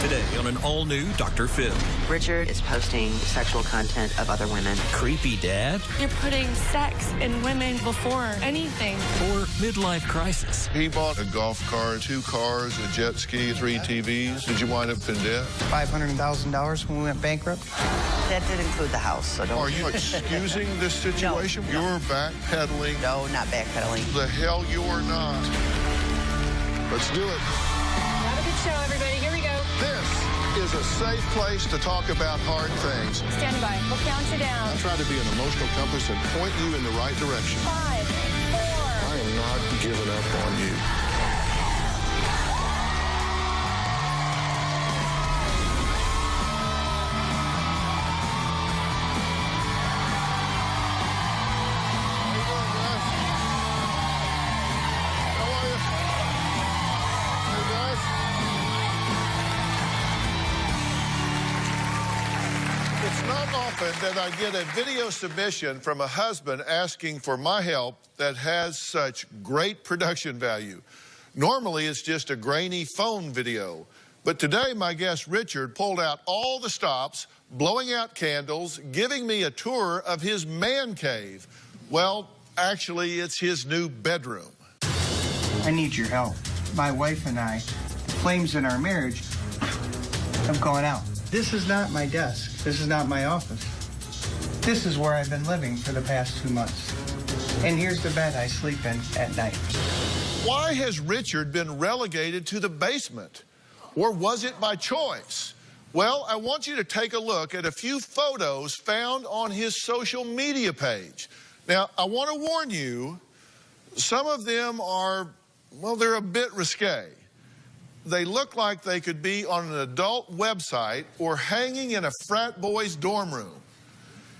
Today on an all-new Dr. Phill. Richard is posting sexual content of other women. Creepy dad? You're putting sex and women before anything. Or midlife crisis? He bought a golf cart, 2 cars, a jet ski, 3 TVs. Did you wind up in debt? $500,000 when we went bankrupt. That did include the house, so don't... Are you excusing this situation? No. You're backpedaling. No, not backpedaling. The hell you are not. Let's do it. Have a good show, everybody. Here we go. This is a safe place to talk about hard things. Stand by. We'll count you down. I try to be an emotional compass and point you in the right direction. 5, 4. I am not giving up on you. It's not often that I get a video submission from a husband asking for my help that has such great production value. Normally, it's just a grainy phone video. But today, my guest Richard pulled out all the stops, blowing out candles, giving me a tour of his man cave. Well, actually, it's his new bedroom. I need your help. My wife and I, the flames in our marriage have gone out. This is not my desk. This is not my office. This is where I've been living for the past 2 months. And here's the bed I sleep in at night. Why has Richard been relegated to the basement? Or was it by choice? Well, I want you to take a look at a few photos found on his social media page. Now, I want to warn you, some of them are, well, they're a bit risque. They look like they could be on an adult website or hanging in a frat boy's dorm room.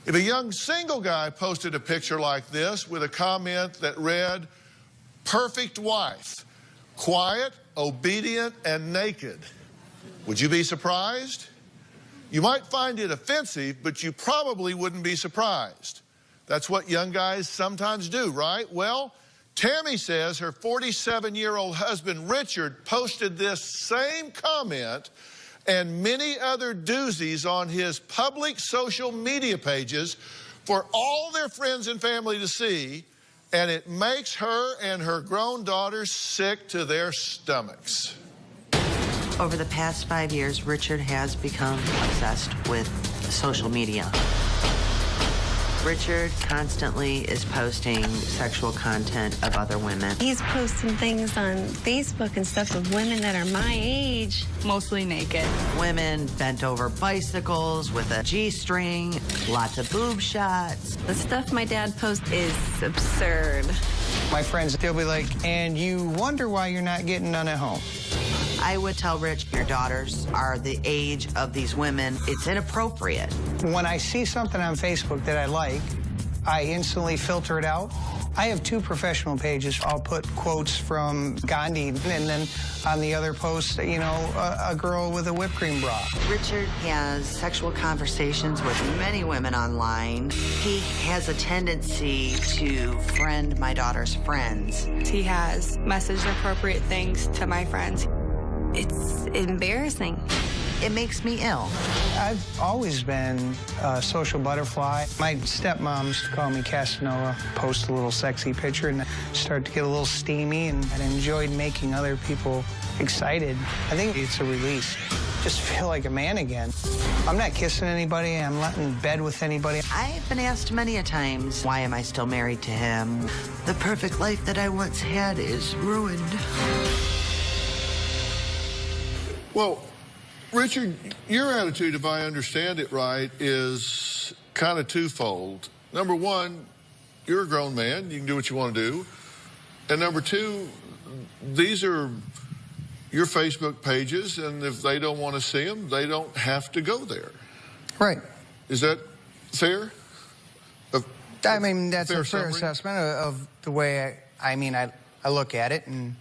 If a young single guy posted a picture like this with a comment that read, "Perfect wife, quiet, obedient, and naked," would you be surprised? You might find it offensive, but you probably wouldn't be surprised. That's what young guys sometimes do, right? Well, Tammy says her 47-year-old husband, Richard, posted this same comment and many other doozies on his public social media pages for all their friends and family to see, and it makes her and her grown daughters sick to their stomachs. Over the past 5 years, Richard has become obsessed with social media. Richard constantly is posting sexual content of other women. He's posting things on Facebook and stuff of women that are my age. Mostly naked. Women bent over bicycles with a G-string, lots of boob shots. The stuff my dad posts is absurd. My friends, they'll be like, and you wonder why you're not getting none at home. I would tell Rich, your daughters are the age of these women. It's inappropriate. When I see something on Facebook that I like, I instantly filter it out. I have 2 professional pages. I'll put quotes from Gandhi, and then on the other post, you know, a girl with a whipped cream bra. Richard has sexual conversations with many women online. He has a tendency to friend my daughter's friends. He has messaged appropriate things to my friends. It's embarrassing. It makes me ill. I've always been a social butterfly. My stepmom used to call me Casanova, post a little sexy picture, and start to get a little steamy, and I enjoyed making other people excited. I think it's a release. Just feel like a man again. I'm not kissing anybody. I'm not in bed with anybody. I've been asked many a times, why am I still married to him? The perfect life that I once had is ruined. Well, Richard, your attitude, if I understand it right, is kind of twofold. Number one, you're a grown man. You can do what you want to do. And number two, these are your Facebook pages, and if they don't want to see them, they don't have to go there. Right. Is that fair? I mean, that's a fair summary? assessment of the way I look at it. And,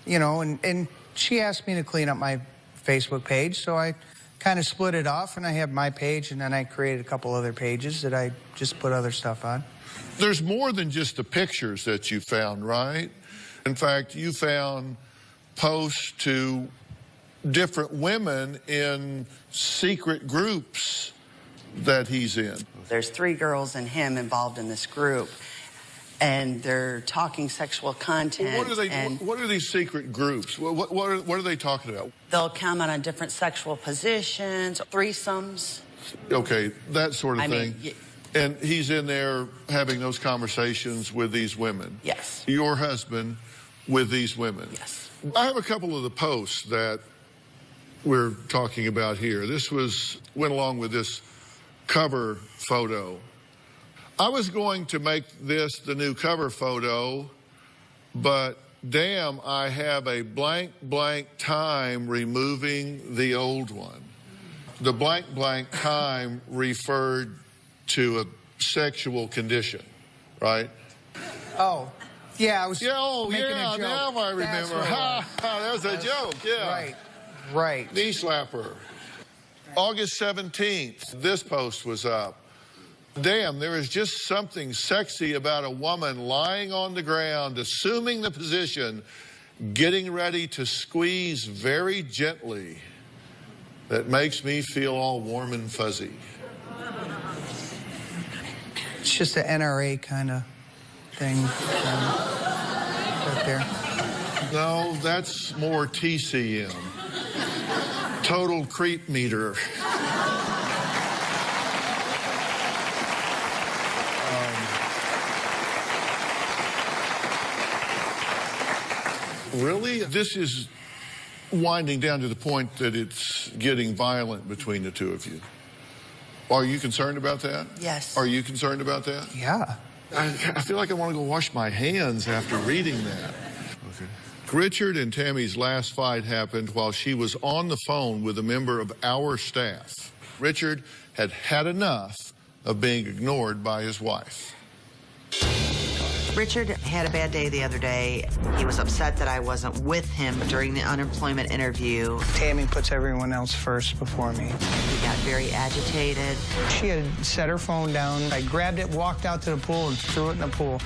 you know, and she asked me to clean up my Facebook page, so I kind of split it off, and I have my page, and then I created a couple other pages that I just put other stuff on. There's more than just the pictures that you found, right? In fact, you found posts to different women in secret groups that he's in. There's 3 girls and him involved in this group, and they're talking sexual content. What are these secret groups? What are they talking about? They'll comment on different sexual positions, threesomes. Okay, that sort of thing. Mean, and he's in there having those conversations with these women. Yes. Your husband with these women. Yes. I have a couple of the posts that we're talking about here. This went along with this cover photo. I was going to make this the new cover photo, but damn, I have a blank time removing the old one. The blank time referred to a sexual condition, right? Oh, yeah, I was making a joke. Now I remember. That was a joke, yeah. Right. Knee slapper. August 17th, this post was up. Damn, there is just something sexy about a woman lying on the ground, assuming the position, getting ready to squeeze very gently. That makes me feel all warm and fuzzy. It's just an NRA kind of thing right there. No, that's more TCM. Total creep meter. Really? This is winding down to the point that it's getting violent between the two of you. Are you concerned about that? Yes. Are you concerned about that? Yeah. I feel like I want to go wash my hands after reading that. Okay. Richard and Tammy's last fight happened while she was on the phone with a member of our staff. Richard had had enough of being ignored by his wife. Richard had a bad day the other day. He was upset that I wasn't with him during the unemployment interview. Tammy puts everyone else first before me. He got very agitated. She had set her phone down. I grabbed it, walked out to the pool, and threw it in the pool.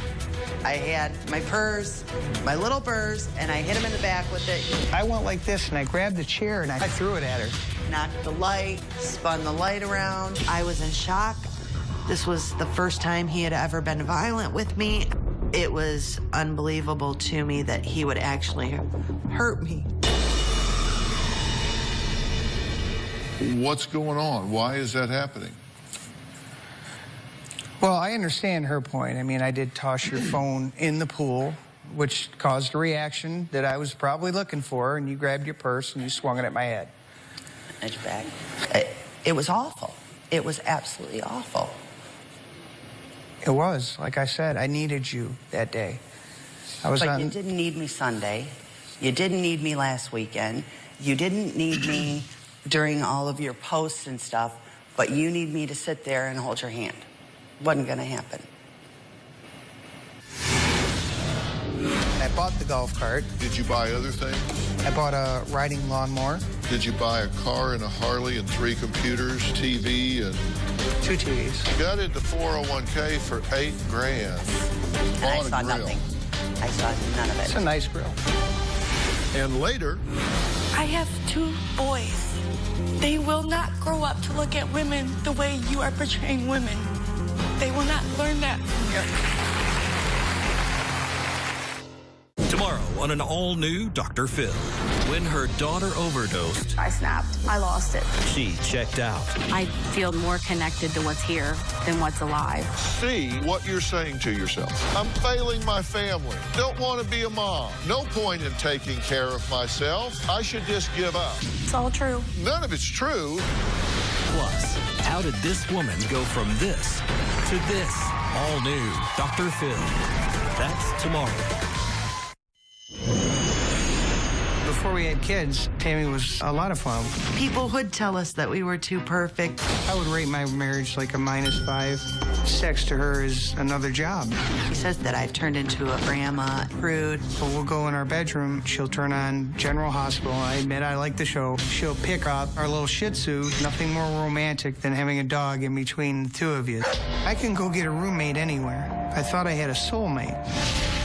I had my purse, my little purse, and I hit him in the back with it. I went like this, and I grabbed the chair, and I threw it at her. Knocked the light, spun the light around. I was in shock. This was the first time he had ever been violent with me. It was unbelievable to me that he would actually hurt me. What's going on? Why is that happening? Well, I understand her point. I mean, I did toss your phone in the pool, which caused a reaction that I was probably looking for, and you grabbed your purse and you swung it at my head. At your back. It was awful. It was absolutely awful. It was. Like I said, I needed you that day. But you didn't need me Sunday. You didn't need me last weekend. You didn't need me during all of your posts and stuff, but you need me to sit there and hold your hand. Wasn't going to happen. I bought the golf cart. Did you buy other things? I bought a riding lawnmower. Did you buy a car and a Harley and 3 computers, TV, and 2 TVs. gutted the 401k for $8 grand? And I saw nothing. I saw none of it. It's a nice grill. And later, I have 2 boys. They will not grow up to look at women the way you are portraying women. They will not learn that from you. Tomorrow on an all-new Dr. Phill. When her daughter overdosed, I snapped. I lost it. she checked out. I feel more connected to what's here than what's alive. see what you're saying to yourself. I'm failing my family. Don't want to be a mom. No point in taking care of myself. I should just give up. It's all true. None of it's true. Plus, how did this woman go from this to this? All new Dr. Phill. That's tomorrow. Before we had kids, Tammy was a lot of fun. People would tell us that we were too perfect. I would rate my marriage like a -5. Sex to her is another job. She says that I've turned into a grandma, prude. But we'll go in our bedroom, she'll turn on General Hospital. I admit I like the show. She'll pick up our little Shih Tzu. Nothing more romantic than having a dog in between the two of you. I can go get a roommate anywhere. I thought I had a soulmate.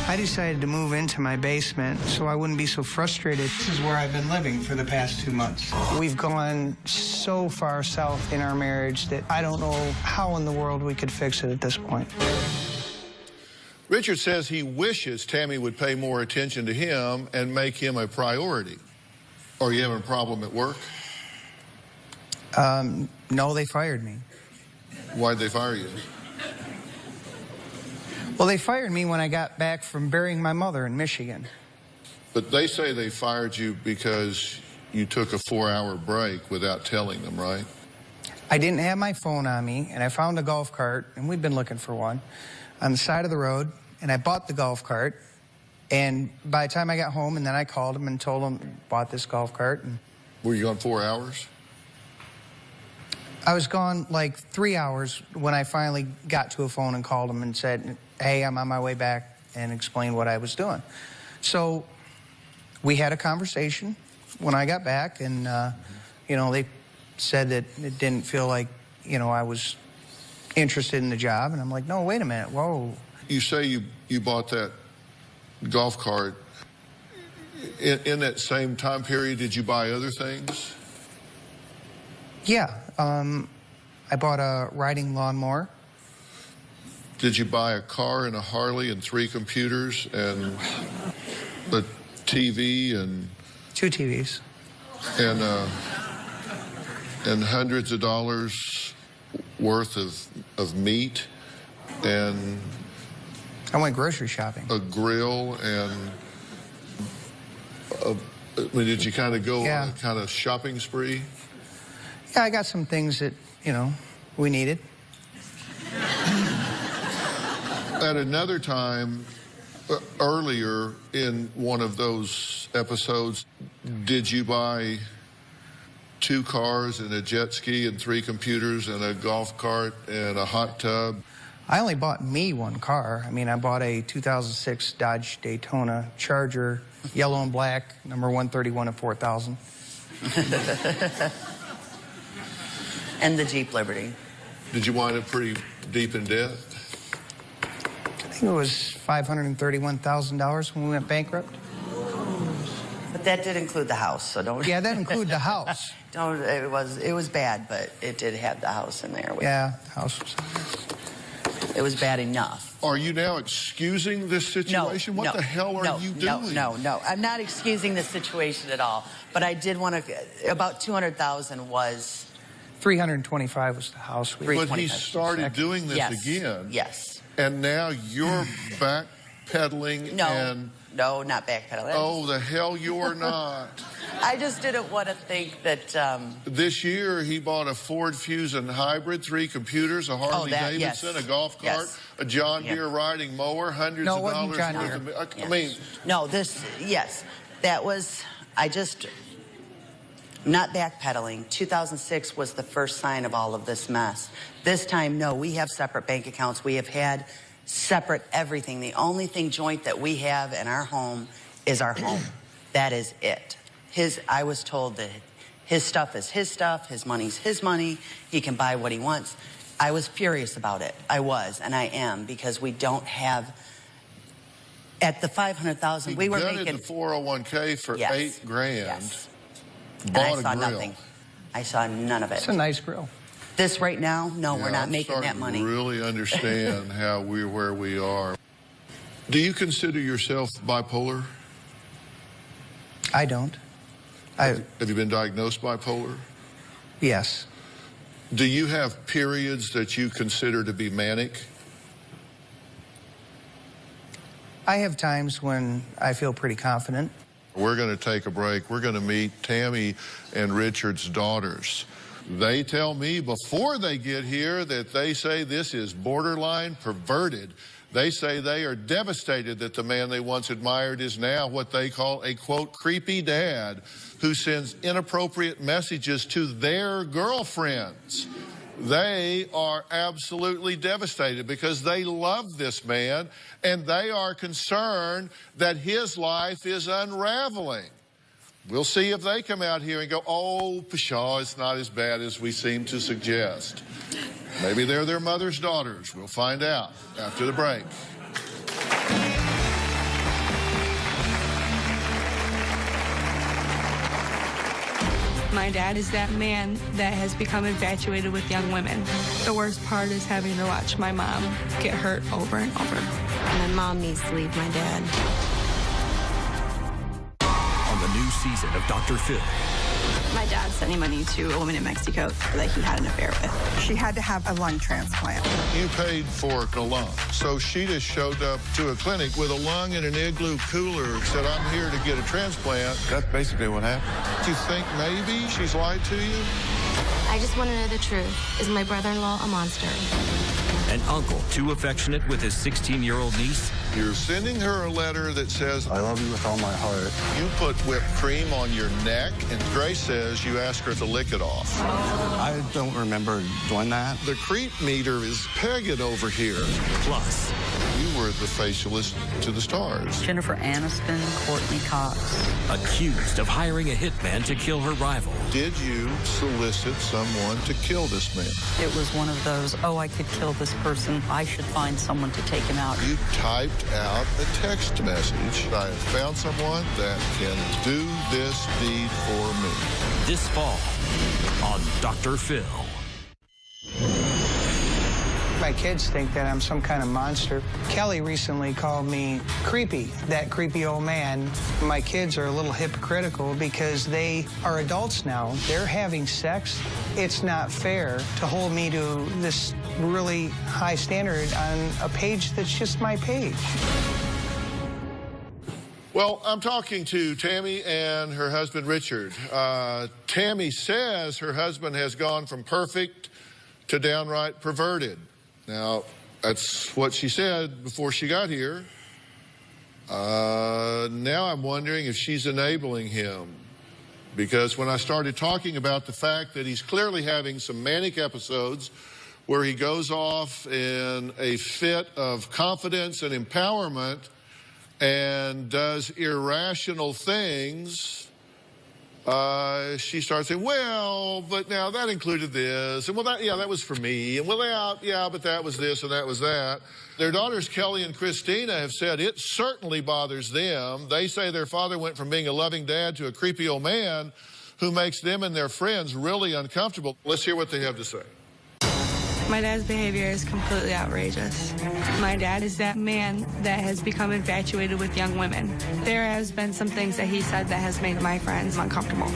I decided to move into my basement so I wouldn't be so frustrated. This is where I've been living for the past 2 months. We've gone so far south in our marriage that I don't know how in the world we could fix it at this point. Richard says he wishes Tammy would pay more attention to him and make him a priority. Are you having a problem at work? No, they fired me. Why'd they fire you? Well, they fired me when I got back from burying my mother in Michigan. But they say they fired you because you took a 4-hour break without telling them, right? I didn't have my phone on me, and I found a golf cart, and we'd been looking for one, on the side of the road, and I bought the golf cart, and by the time I got home, and then I called them and told them bought this golf cart. And Were you gone 4 hours? I was gone like 3 hours when I finally got to a phone and called them and said, hey, I'm on my way back, and explained what I was doing. So we had a conversation when I got back, and, you know, they said that it didn't feel like, you know, I was interested in the job. And I'm like, no, wait a minute, whoa. You say you bought that golf cart. In that same time period, did you buy other things? Yeah, I bought a riding lawnmower. Did you buy a car and a Harley and 3 computers and a TV and 2 TVs and hundreds of dollars worth of meat and I went grocery shopping. a grill and did you kind of go on a kind of shopping spree? Yeah, I got some things that, you know, we needed. At another time, earlier in one of those episodes, did you buy 2 cars and a jet ski and 3 computers and a golf cart and a hot tub? I only bought me 1 car. I mean, I bought a 2006 Dodge Daytona Charger, yellow and black, number 131 of 4,000. And the Jeep Liberty. Did you wind up pretty deep in debt? I think it was $531,000 when we went bankrupt. But that did include the house, so don't... Yeah, that included the house. It was bad, but it did have the house in there. Yeah, the house was... It was bad enough. Are you now excusing this situation? What the hell are you doing? No. I'm not excusing this situation at all. But I did want to... About $200,000 was... 325 was the house. But he started doing this again. Yes. And now you're backpedaling and... No, not backpedaling. Oh, the hell you're not. I just didn't want to think that... This year, he bought a Ford Fusion hybrid, 3 computers, a Harley Davidson, a golf cart, a John Deere riding mower, hundreds of dollars worth of... I mean... No, that was... Not backpedaling. 2006 was the first sign of all of this mess. This time, no, we have separate bank accounts. We have had separate everything. The only thing joint that we have in our home is our home. That is it. I was told that his stuff is his stuff, his money's his money, he can buy what he wants. I was furious about it. I was, and I am, because we don't have... At the $500,000, we were making... the 401k for $8,000. Yes. Bought and I saw a grill. nothing. I saw none of it. It's a nice grill. This right now, no, we're not making that money. I really understand where we are. Do you consider yourself bipolar? I don't. Have you been diagnosed bipolar? Yes. Do you have periods that you consider to be manic? I have times when I feel pretty confident. We're going to take a break. We're going to meet Tammy and Richard's daughters. They tell me before they get here that they say this is borderline perverted. They say they are devastated that the man they once admired is now what they call a, quote, creepy dad who sends inappropriate messages to their girlfriends. They are absolutely devastated because they love this man and they are concerned that his life is unraveling. We'll see if they come out here and go, oh, pshaw, it's not as bad as we seem to suggest. Maybe they're their mother's daughters. We'll find out after the break. My dad is that man that has become infatuated with young women. The worst part is having to watch my mom get hurt over and over. My mom needs to leave my dad. On the new season of Dr. Phill. My dad sending money to a woman in Mexico that he had an affair with. She had to have a lung transplant. You paid for a lung, so she just showed up to a clinic with a lung in an igloo cooler, said, I'm here to get a transplant. That's basically what happened. Do you think maybe she's lied to you? I just want to know the truth. Is my brother-in-law a monster? An uncle too affectionate with his 16-year-old niece. You're sending her a letter that says, I love you with all my heart. you put whipped cream on your neck, and Grace says you ask her to lick it off. I don't remember doing that. The creep meter is pegging over here. Plus, You were the facialist to the stars. Jennifer Aniston, Courtney Cox. accused of hiring a hitman to kill her rival. Did you solicit someone to kill this man? It was one of those, oh, I could kill this person. I should find someone to take him out. You typed out a text message. I have found someone that can do this deed for me. This fall on Dr. Phill. My kids think that I'm some kind of monster. Kelly recently called me creepy, that creepy old man. My kids are a little hypocritical because they are adults now. They're having sex. It's not fair to hold me to this really high standard on a page that's just my page. Well, I'm talking to Tammy and her husband, Richard. Tammy says her husband has gone from perfect to downright perverted. Now, that's what she said before she got here. Now I'm wondering if she's enabling him. Because when I started talking about the fact that he's clearly having some manic episodes where he goes off in a fit of confidence and empowerment and does irrational things, she starts saying, well, but now that included this, and well, that was for me, and well, but that was this and that was that. Their daughters, Kelly and Christina, have said it certainly bothers them. They say their father went from being a loving dad to a creepy old man who makes them and their friends really uncomfortable. Let's hear what they have to say. My dad's behavior is completely outrageous. My dad is that man that has become infatuated with young women. There has been some things that he said that has made my friends uncomfortable.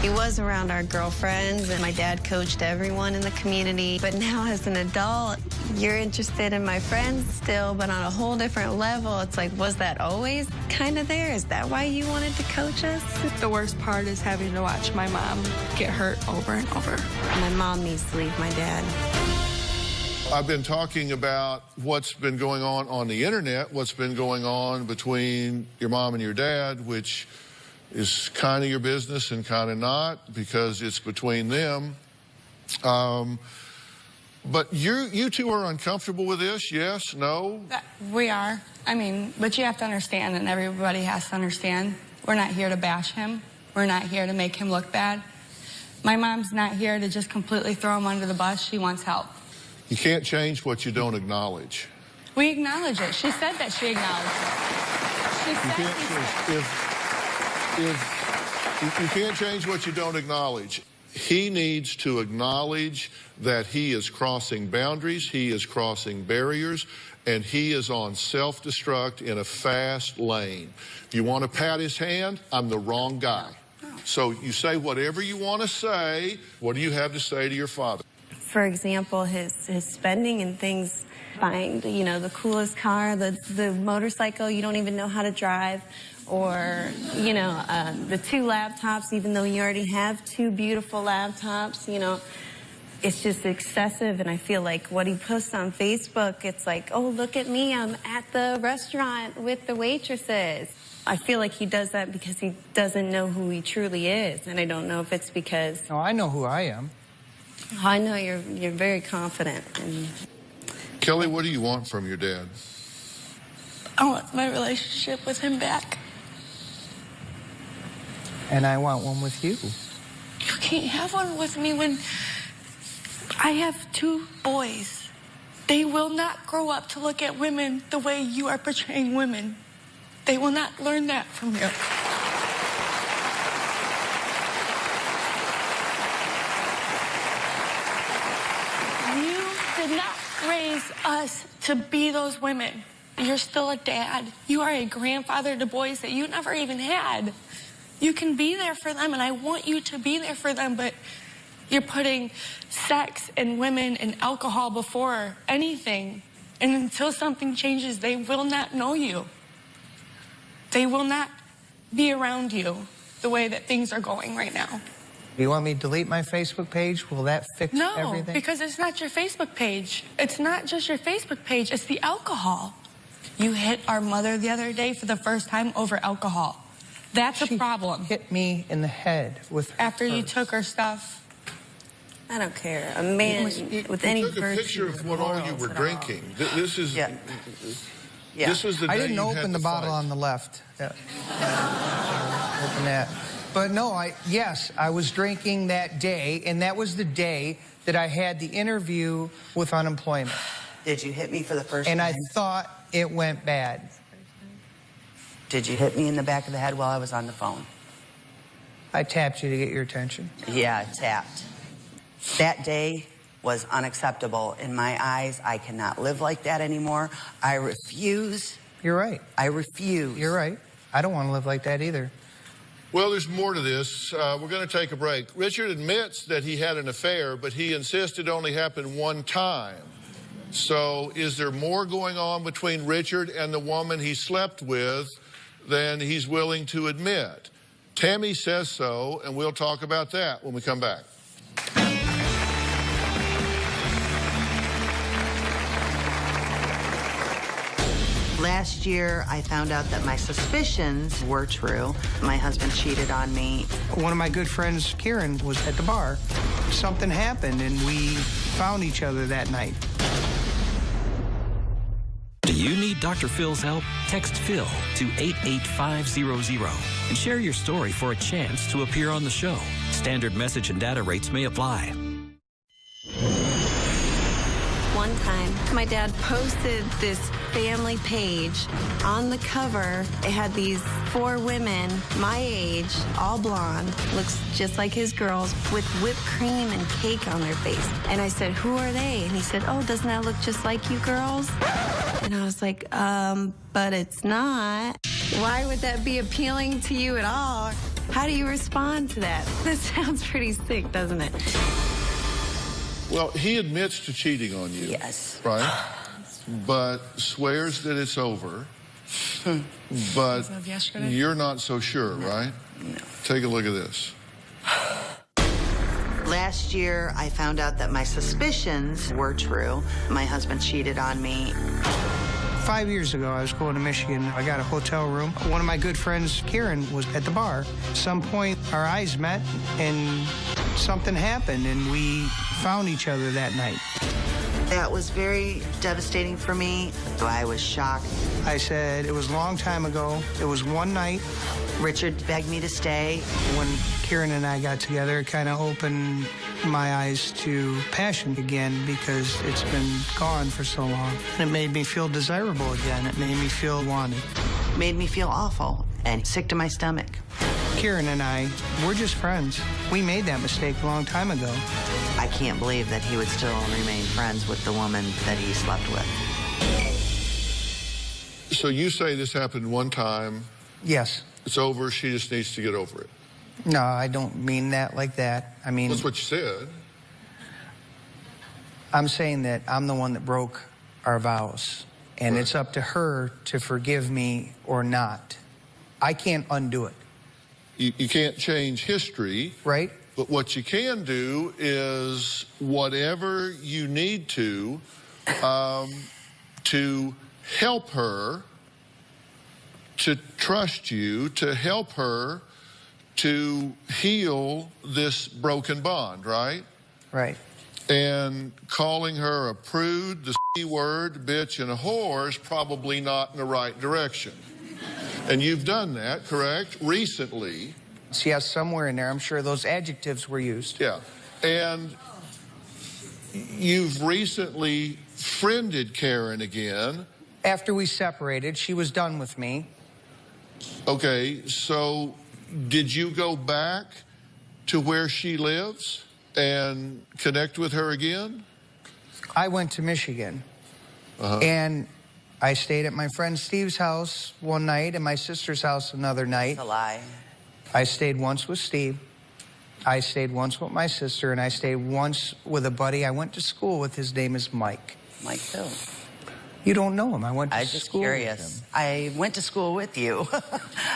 He was around our girlfriends, and my dad coached everyone in the community. But now as an adult, you're interested in my friends still, but on a whole different level. It's like, was that always kind of there? Is that why you wanted to coach us? The worst part is having to watch my mom get hurt over and over. My mom needs to leave my dad. I've been talking about what's been going on the internet, what's been going on between your mom and your dad, which is kind of your business and kind of not, because it's between them. But you two are uncomfortable with this, yes, no? We are. I mean, but you have to understand, and everybody has to understand, we're not here to bash him. We're not here to make him look bad. My mom's not here to just completely throw him under the bus. She wants help. You can't change what you don't acknowledge. We acknowledge it. She said that she acknowledged it. You can't change what you don't acknowledge. He needs to acknowledge that he is crossing boundaries, he is crossing barriers, and he is on self-destruct in a fast lane. If you want to pat his hand, I'm the wrong guy. So you say whatever you want to say. What do you have to say to your father? For example, his spending and things, buying, the coolest car, the motorcycle you don't even know how to drive, or, the 2 laptops, even though you already have 2 beautiful laptops, it's just excessive. And I feel like what he posts on Facebook, it's like, oh, look at me, I'm at the restaurant with the waitresses. I feel like he does that because he doesn't know who he truly is. And I don't know if it's because... No, I know who I am. I know you're very confident. Kelly, what do you want from your dad? I want my relationship with him back. And I want one with you. You can't have one with me when I have 2 boys. They will not grow up to look at women the way you are portraying women. They will not learn that from you. us to be those women. You're still a dad. You are a grandfather to boys that you never even had. You can be there for them, and I want you to be there for them, but you're putting sex and women and alcohol before anything. And until something changes, they will not know you. They will not be around you the way that things are going right now. You want me to delete my Facebook page? Will that fix everything? No, because it's not your Facebook page. It's not just your Facebook page. It's the alcohol. You hit our mother the other day for the first time over alcohol. That's a problem. Hit me in the head with her after you purse. took her stuff. I don't care. A man with any took a virtue picture of what all you were drinking. This is. Yeah. This was the day I didn't you open had the bottle fight. on the left. Yeah. Open that. But no, yes, I was drinking that day, and that was the day that I had the interview with unemployment. Did you hit me for the first time? And I thought it went bad. Did you hit me in the back of the head while I was on the phone? I tapped you to get your attention. Yeah, I tapped. That day was unacceptable in my eyes. I cannot live like that anymore. I refuse. You're right. I refuse. You're right. I don't want to live like that either. Well, there's more to this. We're going to take a break. Richard admits that he had an affair, but he insists it only happened one time. So is there more going on between Richard and the woman he slept with than he's willing to admit? Tammy says so, and we'll talk about that when we come back. Last year, I found out that my suspicions were true. My husband cheated on me. One of my good friends, Kieran, was at the bar. Something happened, and we found each other that night. Do you need Dr. Phil's help? Text Phill to 88500 and share your story for a chance to appear on the show. Standard message and data rates may apply. One time, my dad posted this family page. On the cover, it had these 4 women, my age, all blonde, looks just like his girls, with whipped cream and cake on their face. And I said, who are they? And he said, oh, doesn't that look just like you girls? And I was like, but it's not. Why would that be appealing to you at all? How do you respond to that? That sounds pretty sick, doesn't it? Well, he admits to cheating on you. Yes. Right? But swears that it's over. But you're not so sure, right? No. Take a look at this. Last year, I found out that my suspicions were true. My husband cheated on me. 5 years ago, I was going to Michigan. I got a hotel room. One of my good friends, Kieran, was at the bar. At some point, our eyes met, and something happened, and we found each other that night. That was very devastating for me. I was shocked. I said, it was a long time ago. It was one night. Richard begged me to stay. When Kieran and I got together, it kind of opened my eyes to passion again because it's been gone for so long. And it made me feel desirable again. It made me feel wanted. Made me feel awful and sick to my stomach. Kieran and I, we're just friends. We made that mistake a long time ago. I can't believe that he would still remain friends with the woman that he slept with. So you say this happened one time. Yes. It's over. She just needs to get over it. No, I don't mean that like that. I mean... That's what you said. I'm saying that I'm the one that broke our vows. And it's up to her to forgive me or not. I can't undo it. You can't change history. Right. But what you can do is whatever you need to help her, to trust you, to help her to heal this broken bond, right? Right. And calling her a prude, the C word, bitch, and a whore is probably not in the right direction. And you've done that, correct? Recently. Yes, somewhere in there, I'm sure those adjectives were used. Yeah. And you've recently friended Karen again. After we separated, she was done with me. Okay, so did you go back to where she lives and connect with her again? I went to Michigan. And I stayed at my friend Steve's house one night and my sister's house another night. That's a lie. I stayed once with Steve. I stayed once with my sister, and I stayed once with a buddy I went to school with. His name is Mike. Mike Phill. You don't know him. I went to I'm just school curious. with him. I went to school with you.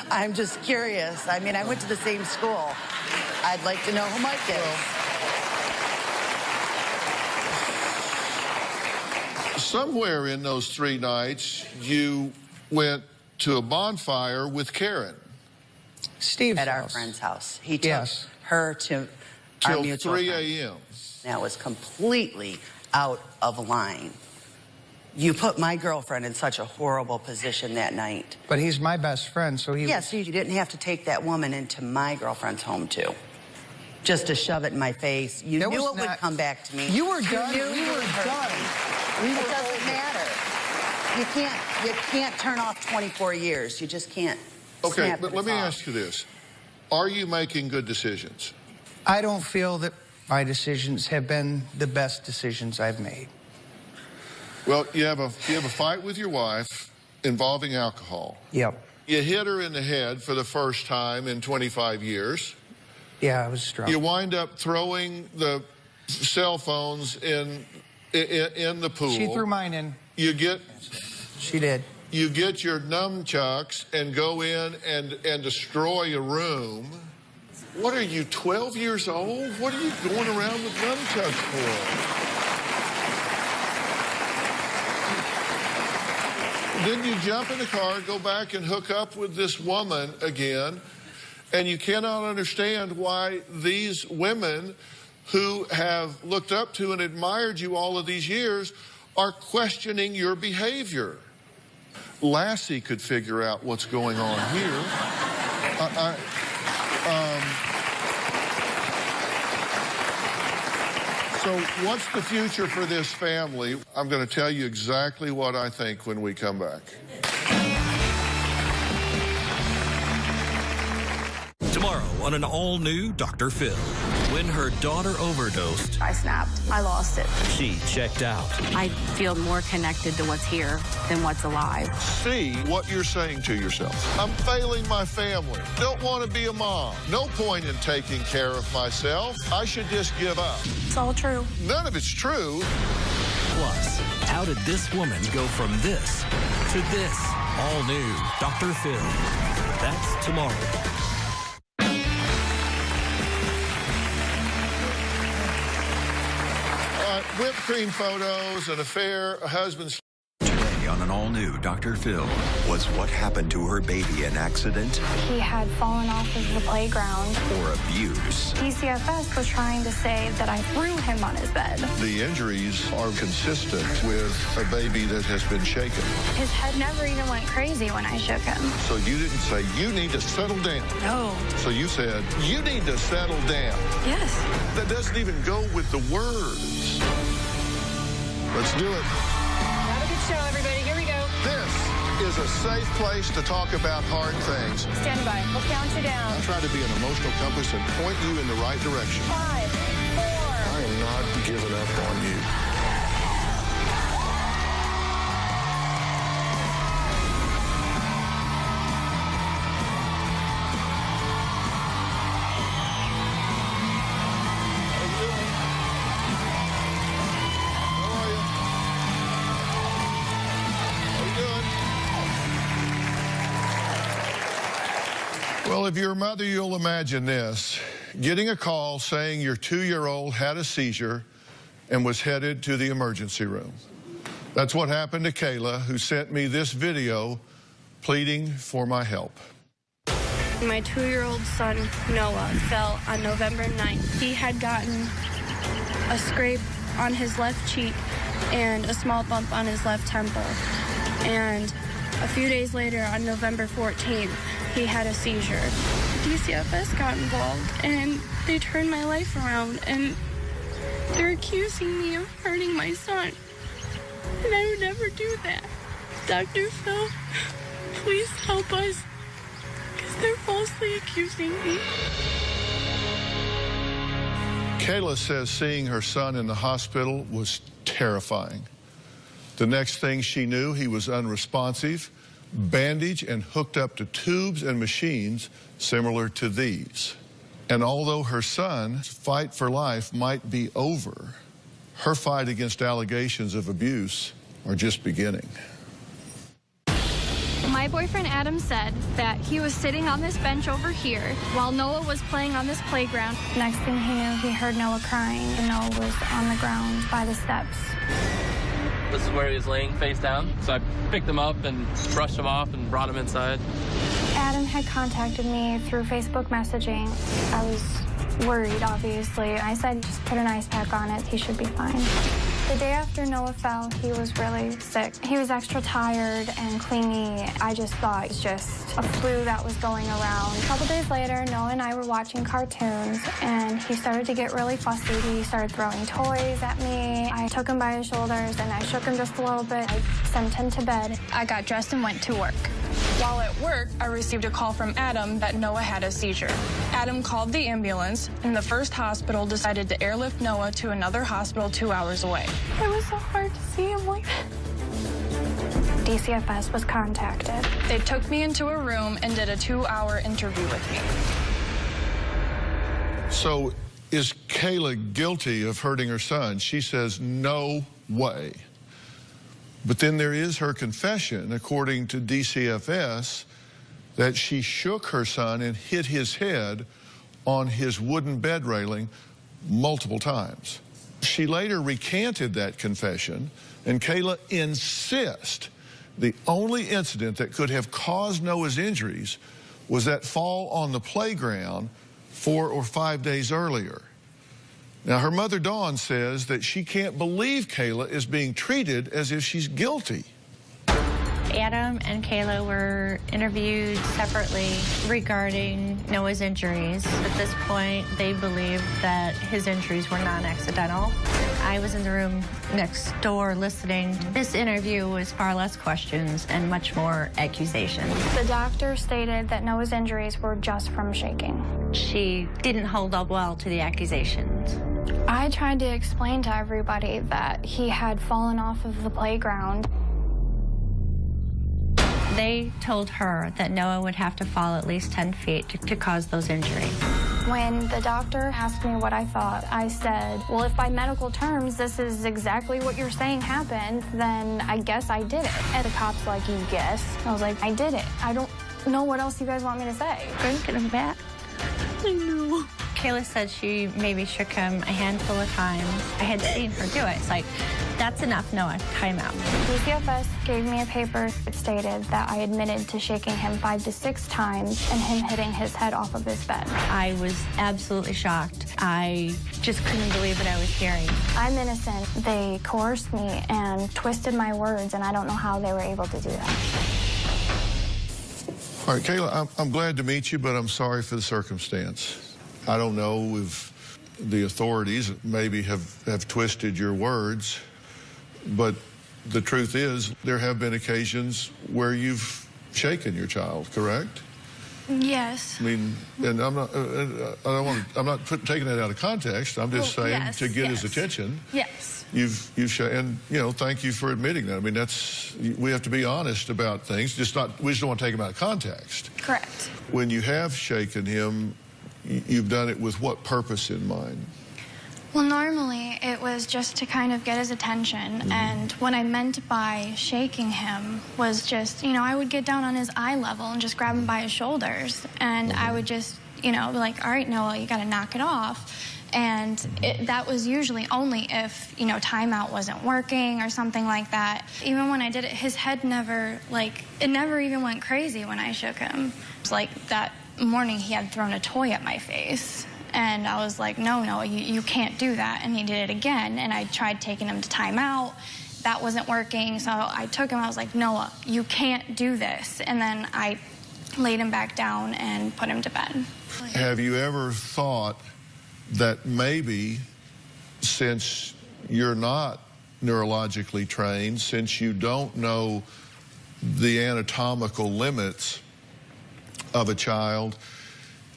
I'm just curious. I mean, I went to the same school. I'd like to know who Mike is. Somewhere in those 3 nights, you went to a bonfire with Karen. Steve's at house. our friend's house. He took her to our Till mutual 3 friend. a.m. That was completely out of line. You put my girlfriend in such a horrible position that night. But he's my best friend, so he... Yes, you didn't have to take that woman into my girlfriend's home, too. Just to shove it in my face. You knew it would come back to me. You were done. You We were done. It doesn't matter. You can't turn off 24 years. You just can't. Okay, but let me ask you this. Are you making good decisions? I don't feel that my decisions have been the best decisions I've made. Well, you have a fight with your wife involving alcohol. Yep. You hit her in the head for the first time in 25 years. Yeah, I was drunk. You wind up throwing the cell phones in the pool. She threw mine in. You get... She did. You get your nunchucks and go in and destroy a room. What are you, 12 years old? What are you going around with nunchucks for? Then you jump in the car, go back and hook up with this woman again, and you cannot understand why these women who have looked up to and admired you all of these years are questioning your behavior. Lassie could figure out what's going on here. So what's the future for this family? I'm going to tell you exactly what I think when we come back. Tomorrow on an all-new Dr. Phill. When her daughter overdosed, I snapped. I lost it. she checked out. I feel more connected to what's here than what's alive. See what you're saying to yourself. I'm failing my family. Don't want to be a mom. No point in taking care of myself. I should just give up. It's all true. None of it's true. Plus, how did this woman go from this to this? All new Dr. Phill. That's tomorrow. Whipped cream photos, an affair, a husband's... Today on an all-new Dr. Phill was what happened to her baby in accident He had fallen off of the playground. or abuse. DCFS was trying to say that I threw him on his bed. The injuries are consistent with a baby that has been shaken. His head never even went crazy when I shook him. So you didn't say, you need to settle down. No. So you said, you need to settle down. Yes. That doesn't even go with the words. Let's do it. Have a good show, everybody. Here we go. This is a safe place to talk about hard things. Stand by. We'll count you down. I try to be an emotional compass and point you in the right direction. 5, 4. I am not giving up on you. Well, if you're a mother, you'll imagine this. Getting a call saying your 2-year-old had a seizure and was headed to the emergency room. That's what happened to Kayla, who sent me this video pleading for my help. My 2-year-old son, Noah, fell on November 9th. He had gotten a scrape on his left cheek and a small bump on his left temple. And a few days later, on November 14th, he had a seizure. DCFS got involved, and they turned my life around, and they're accusing me of hurting my son. And I would never do that. Dr. Phill, please help us, because they're falsely accusing me. Kayla says seeing her son in the hospital was terrifying. The next thing she knew, he was unresponsive, bandaged and hooked up to tubes and machines similar to these. And although her son's fight for life might be over, her fight against allegations of abuse are just beginning. My boyfriend Adam said that he was sitting on this bench over here while Noah was playing on this playground. Next thing he knew, he heard Noah crying, and Noah was on the ground by the steps. This is where he was laying face down, so I picked him up and brushed him off and brought him inside. Adam had contacted me through Facebook messaging. I was worried, obviously. I said, just put an ice pack on it. He should be fine. The day after Noah fell, he was really sick. He was extra tired and clingy. I just thought it was just a flu that was going around. A couple days later, Noah and I were watching cartoons, and he started to get really fussy. He started throwing toys at me. I took him by his shoulders, and I shook him just a little bit. I sent him to bed. I got dressed and went to work. While at work, I received a call from Adam that Noah had a seizure. Adam called the ambulance, and the first hospital decided to airlift Noah to another hospital 2 hours away. It was so hard to see him like that. DCFS was contacted. They took me into a room and did a 2-hour interview with me. So is Kayla guilty of hurting her son? She says, no way. But then there is her confession, according to DCFS, that she shook her son and hit his head on his wooden bed railing multiple times. She later recanted that confession, and Kayla insists the only incident that could have caused Noah's injuries was that fall on the playground 4 or 5 days earlier. Now, her mother, Dawn, says that she can't believe Kayla is being treated as if she's guilty. Adam and Kayla were interviewed separately regarding Noah's injuries. At this point, they believed that his injuries were non-accidental. I was in the room next door listening. This interview was far less questions and much more accusations. The doctor stated that Noah's injuries were just from shaking. She didn't hold up well to the accusations. I tried to explain to everybody that he had fallen off of the playground. They told her that Noah would have to fall at least 10 feet to cause those injuries. When the doctor asked me what I thought, I said, well, if by medical terms this is exactly what you're saying happened, then I guess I did it. And the cop's like, you guess? I was like, I did it. I don't know what else you guys want me to say. Couldn't get him back. I know. Kayla said she maybe shook him a handful of times. I had seen her do it. It's like, that's enough, Noah, time out. DCFS gave me a paper that stated that I admitted to shaking him 5 to 6 times and him hitting his head off of his bed. I was absolutely shocked. I just couldn't believe what I was hearing. I'm innocent. They coerced me and twisted my words, and I don't know how they were able to do that. All right, Kayla, I'm glad to meet you, but I'm sorry for the circumstance. I don't know if the authorities maybe have twisted your words, but the truth is there have been occasions where you've shaken your child, correct? Yes. I mean, and I'm not taking that out of context. I'm just saying yes, to get yes. his attention. Yes. You've and you know, thank you for admitting that. I mean, we have to be honest about things. We just don't want to take them out of context. Correct. When you have shaken him, you've done it with what purpose in mind? Well, normally it was just to kind of get his attention. And what I meant by shaking him was just, you know, I would get down on his eye level and just grab him by his shoulders. And I would just, you know, be like, all right, Noah, you got to knock it off. And that was usually only if, you know, timeout wasn't working or something like that. Even when I did it, his head never, like, it never even went crazy when I shook him. It was like that morning he had thrown a toy at my face. And I was like, no, you can't do that. And he did it again. And I tried taking him to timeout. That wasn't working. So I took him. I was like, Noah, you can't do this. And then I laid him back down and put him to bed. Have you ever thought that maybe since you're not neurologically trained, since you don't know the anatomical limits of a child,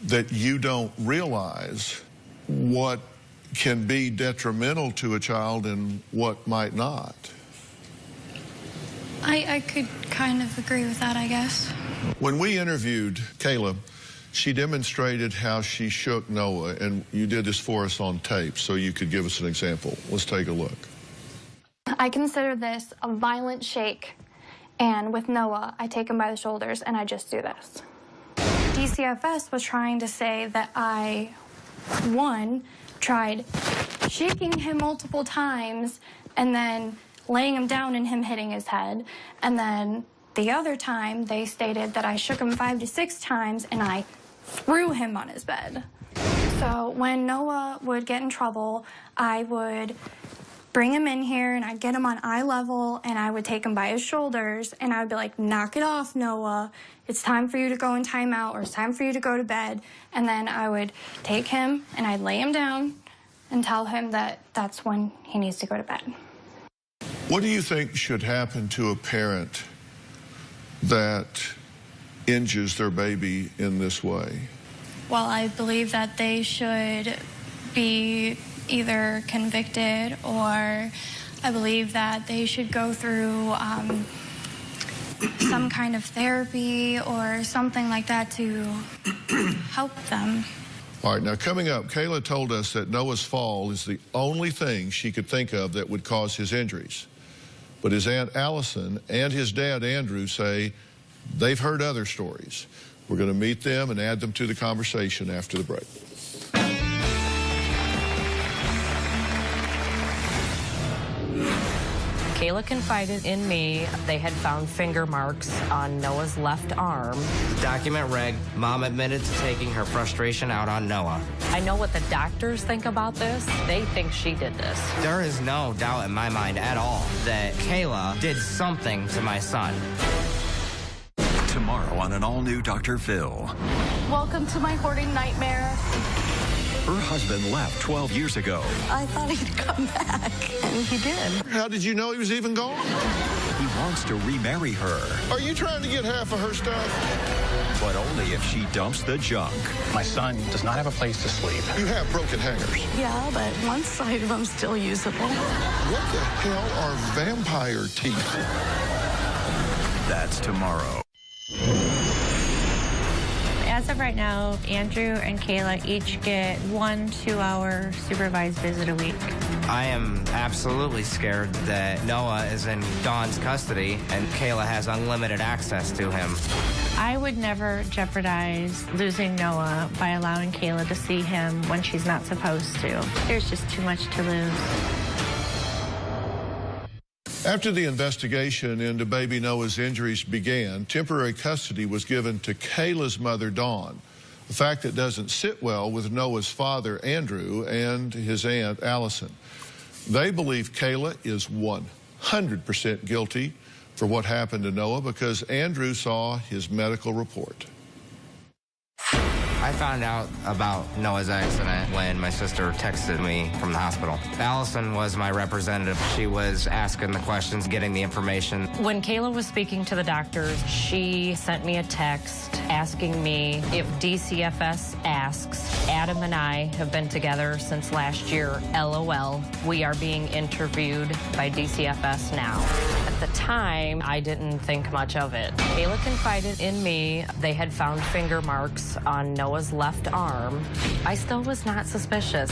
that you don't realize what can be detrimental to a child and what might not? I could kind of agree with that, I guess. When we interviewed Kayla, she demonstrated how she shook Noah, and you did this for us on tape, so you could give us an example. Let's take a look. I consider this a violent shake, and with Noah, I take him by the shoulders and I just do this. DCFS was trying to say that I, one, tried shaking him multiple times and then laying him down and him hitting his head, and then the other time they stated that I shook him 5 to 6 times and I threw him on his bed. So when Noah would get in trouble, I would bring him in here and I'd get him on eye level and I would take him by his shoulders and I would be like, knock it off, Noah. It's time for you to go in timeout, or it's time for you to go to bed. And then I would take him and I'd lay him down and tell him that that's when he needs to go to bed. What do you think should happen to a parent that injures their baby in this way? Well, I believe that they should be either convicted, or I believe that they should go through some kind of therapy or something like that to help them. All right, now coming up, Kayla told us that Noah's fall is the only thing she could think of that would cause his injuries. But his Aunt Allison and his dad Andrew say they've heard other stories. We're going to meet them and add them to the conversation after the break. Kayla confided in me they had found finger marks on Noah's left arm. Document reg, Mom admitted to taking her frustration out on Noah. I know what the doctors think about this. They think she did this. There is no doubt in my mind at all that Kayla did something to my son. Tomorrow on an all-new Dr. Phill. Welcome to my hoarding nightmare. Her husband left 12 years ago. I thought he'd come back, and he did. How did you know he was even gone? He wants to remarry her. Are you trying to get half of her stuff? But only if she dumps the junk. My son does not have a place to sleep. You have broken hangers. Yeah, but one side of them still usable. What the hell are vampire teeth? That's tomorrow. As of right now, Andrew and Kayla each get 1 2-hour supervised visit a week. I am absolutely scared that Noah is in Dawn's custody and Kayla has unlimited access to him. I would never jeopardize losing Noah by allowing Kayla to see him when she's not supposed to. There's just too much to lose. After the investigation into baby Noah's injuries began, temporary custody was given to Kayla's mother, Dawn, a fact that doesn't sit well with Noah's father, Andrew, and his aunt, Allison. They believe Kayla is 100% guilty for what happened to Noah because Andrew saw his medical report. I found out about Noah's accident when my sister texted me from the hospital. Allison was my representative. She was asking the questions, getting the information. When Kayla was speaking to the doctors, she sent me a text asking me if DCFS asks. Adam and I have been together since last year. LOL. We are being interviewed by DCFS now. At the time, I didn't think much of it. Kayla confided in me they had found finger marks on Noah's left arm. I still was not suspicious.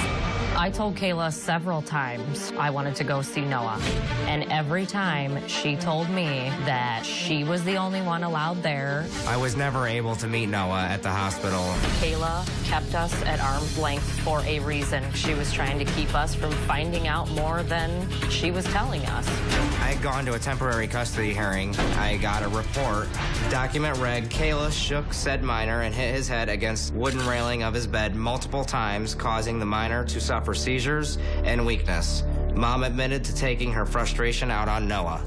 I told Kayla several times I wanted to go see Noah. And every time she told me that she was the only one allowed there. I was never able to meet Noah at the hospital. Kayla kept us at arm's length for a reason. She was trying to keep us from finding out more than she was telling us. I had gone to a temporary custody hearing. I got a report. Document reg, Kayla shook said minor and hit his head against wooden railing of his bed multiple times, causing the minor to suffer seizures and weakness. Mom admitted to taking her frustration out on Noah.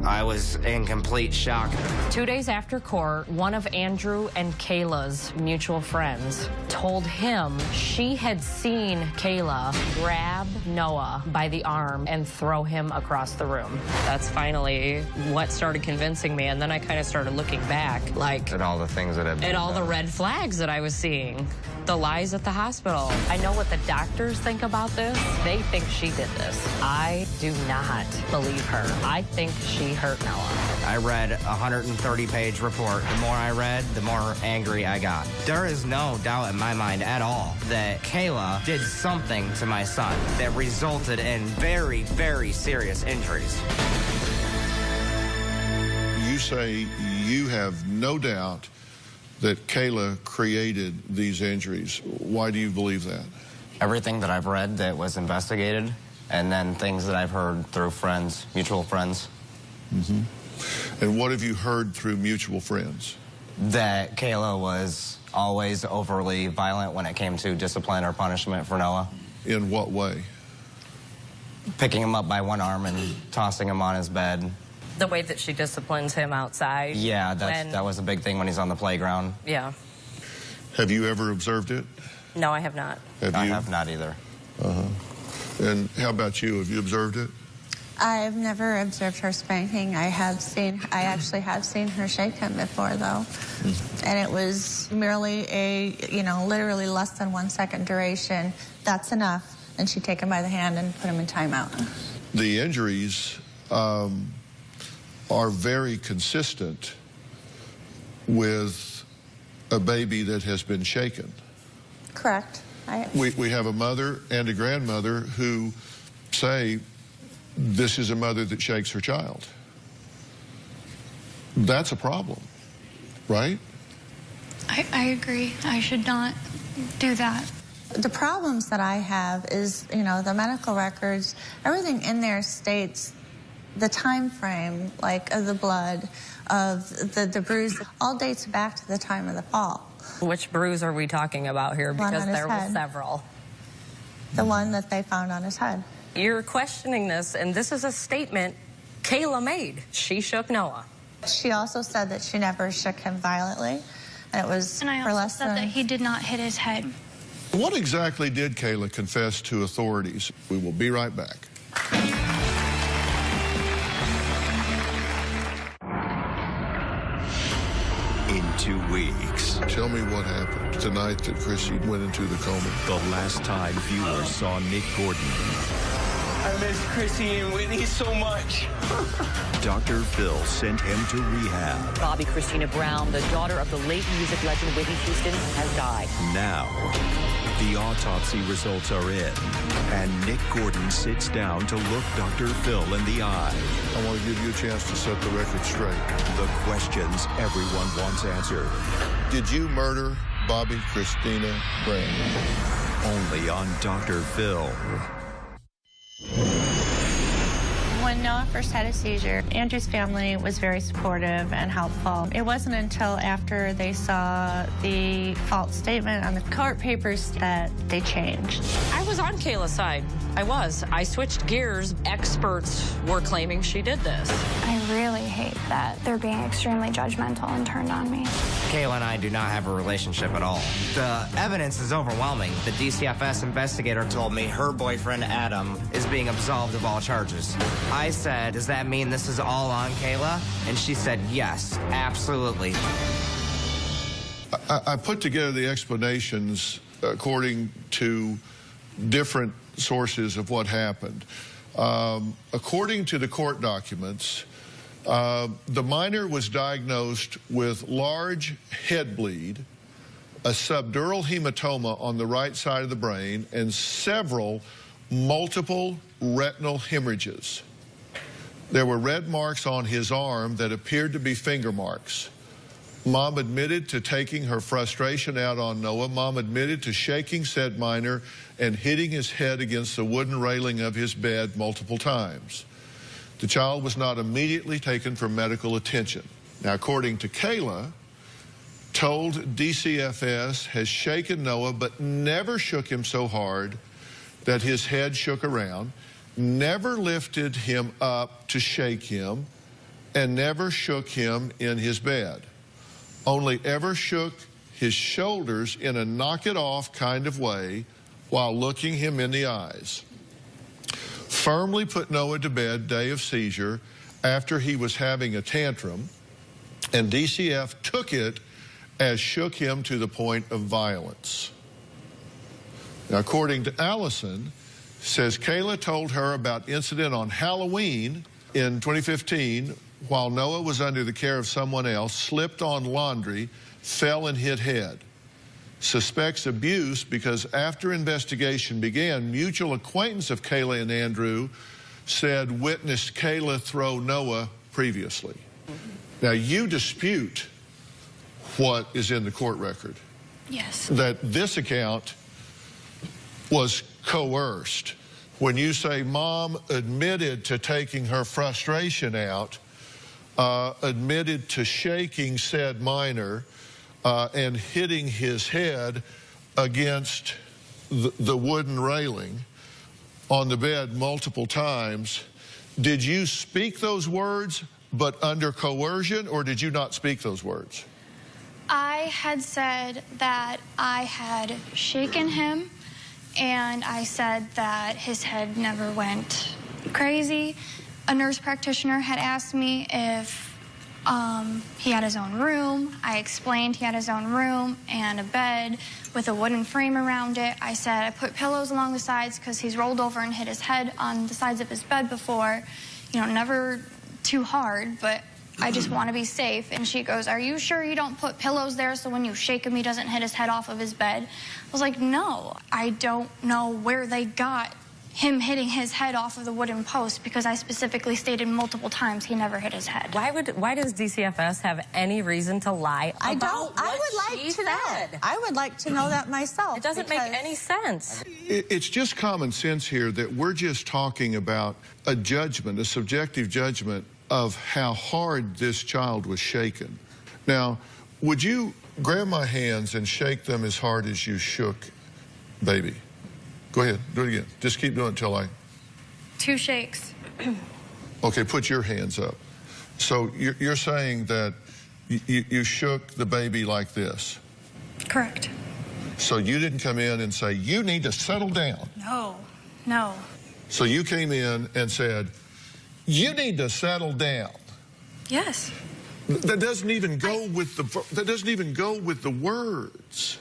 I was in complete shock. 2 days after court, one of Andrew and Kayla's mutual friends told him she had seen Kayla grab Noah by the arm and throw him across the room. That's finally what started convincing me, and then I kind of started looking back, like at all the things that have been at all done. the red flags that I was seeing. The lies at the hospital. I know what the doctors think about this. They think she did this. I do not believe her. I think she hurt Noah. I read a 130-page report. The more I read, the more angry I got. There is no doubt in my mind at all that Kayla did something to my son that resulted in very, very serious injuries. You say you have no doubt that Kayla created these injuries. Why do you believe that? Everything that I've read that was investigated, and then things that I've heard through friends, mutual friends. Mm-hmm. And what have you heard through mutual friends? That Kayla was always overly violent when it came to discipline or punishment for Noah. In what way? Picking him up by one arm and tossing him on his bed. The way that she disciplines him outside. Yeah, that was a big thing when he's on the playground. Yeah. Have you ever observed it? No, I have not. I have not either. And how about you? Have you observed it? I've never observed her spanking. I actually have seen her shake him before, though. And it was merely literally less than 1 second duration. That's enough. And she'd take him by the hand and put him in timeout. The injuries are very consistent with a baby that has been shaken. Correct. We have a mother and a grandmother who say this is a mother that shakes her child. That's a problem, right? I agree. I should not do that. The problems that I have is, the medical records, everything in there states the time frame, like of the blood, of the bruise, all dates back to the time of the fall. Which bruise are we talking about here? Because there were several. The one that they found on his head. You're questioning this, and this is a statement Kayla made. She shook Noah. She also said that she never shook him violently, and it was and I for also less said than... that he did not hit his head. What exactly did Kayla confess to authorities? We will be right back. In 2 weeks. Tell me what happened tonight that Chrissy went into the coma. The last time viewers saw Nick Gordon. I miss Chrissy and Whitney so much. Dr. Phill sent him to rehab. Bobby Christina Brown, the daughter of the late music legend Whitney Houston, has died. Now, the autopsy results are in, and Nick Gordon sits down to look Dr. Phill in the eye. I want to give you a chance to set the record straight. The questions everyone wants answered. Did you murder Bobby Christina Brown? Only on Dr. Phill. When Noah first had a seizure, Andrew's family was very supportive and helpful. It wasn't until after they saw the false statement on the court papers that they changed. I was on Kayla's side. I was. I switched gears. Experts were claiming she did this. I really hate that they're being extremely judgmental and turned on me. Kayla and I do not have a relationship at all. The evidence is overwhelming. The DCFS investigator told me her boyfriend, Adam, is being absolved of all charges. I said, does that mean this is all on Kayla? And she said, yes, absolutely. I put together the explanations according to different sources of what happened. According to the court documents, the minor was diagnosed with large head bleed, a subdural hematoma on the right side of the brain, and several multiple retinal hemorrhages. There were red marks on his arm that appeared to be finger marks. Mom admitted to taking her frustration out on Noah. Mom admitted to shaking said minor and hitting his head against the wooden railing of his bed multiple times. The child was not immediately taken for medical attention. Now, according to Kayla, told DCFS has shaken Noah but never shook him so hard that his head shook around, never lifted him up to shake him, and never shook him in his bed. Only ever shook his shoulders in a knock-it-off kind of way while looking him in the eyes. Firmly put Noah to bed day of seizure after he was having a tantrum, and DCF took it as shook him to the point of violence. Now, according to Allison, says Kayla told her about incident on Halloween in 2015 while Noah was under the care of someone else, slipped on laundry, fell and hit head. Suspects abuse because after investigation began, mutual acquaintance of Kayla and Andrew said witnessed Kayla throw Noah previously. Now, you dispute what is in the court record. Yes. That this account was coerced. When you say Mom admitted to taking her frustration out, admitted to shaking said minor and hitting his head against the wooden railing on the bed multiple times, did you speak those words but under coercion, or did you not speak those words? I had said that I had shaken him, and I said that his head never went crazy. A nurse practitioner had asked me if he had his own room. I explained he had his own room and a bed with a wooden frame around it. I said I put pillows along the sides because he's rolled over and hit his head on the sides of his bed before. You know, never too hard, but I just want to be safe. And she goes, are you sure you don't put pillows there so when you shake him he doesn't hit his head off of his bed? I was like, no, I don't know where they got him hitting his head off of the wooden post, because I specifically stated multiple times he never hit his head. Why does DCFS have any reason to lie about I what would like to know. I would like to know that myself. It doesn't make any sense. It's just common sense here that we're just talking about a judgment, a subjective judgment of how hard this child was shaken. Now, would you grab my hands and shake them as hard as you shook baby? Go ahead, do it again. Just keep doing it until I... 2 shakes. Okay, put your hands up. So you're saying that you shook the baby like this? Correct. So you didn't come in and say, you need to settle down? No, no. So you came in and said, you need to settle down? Yes. That doesn't even go with the words.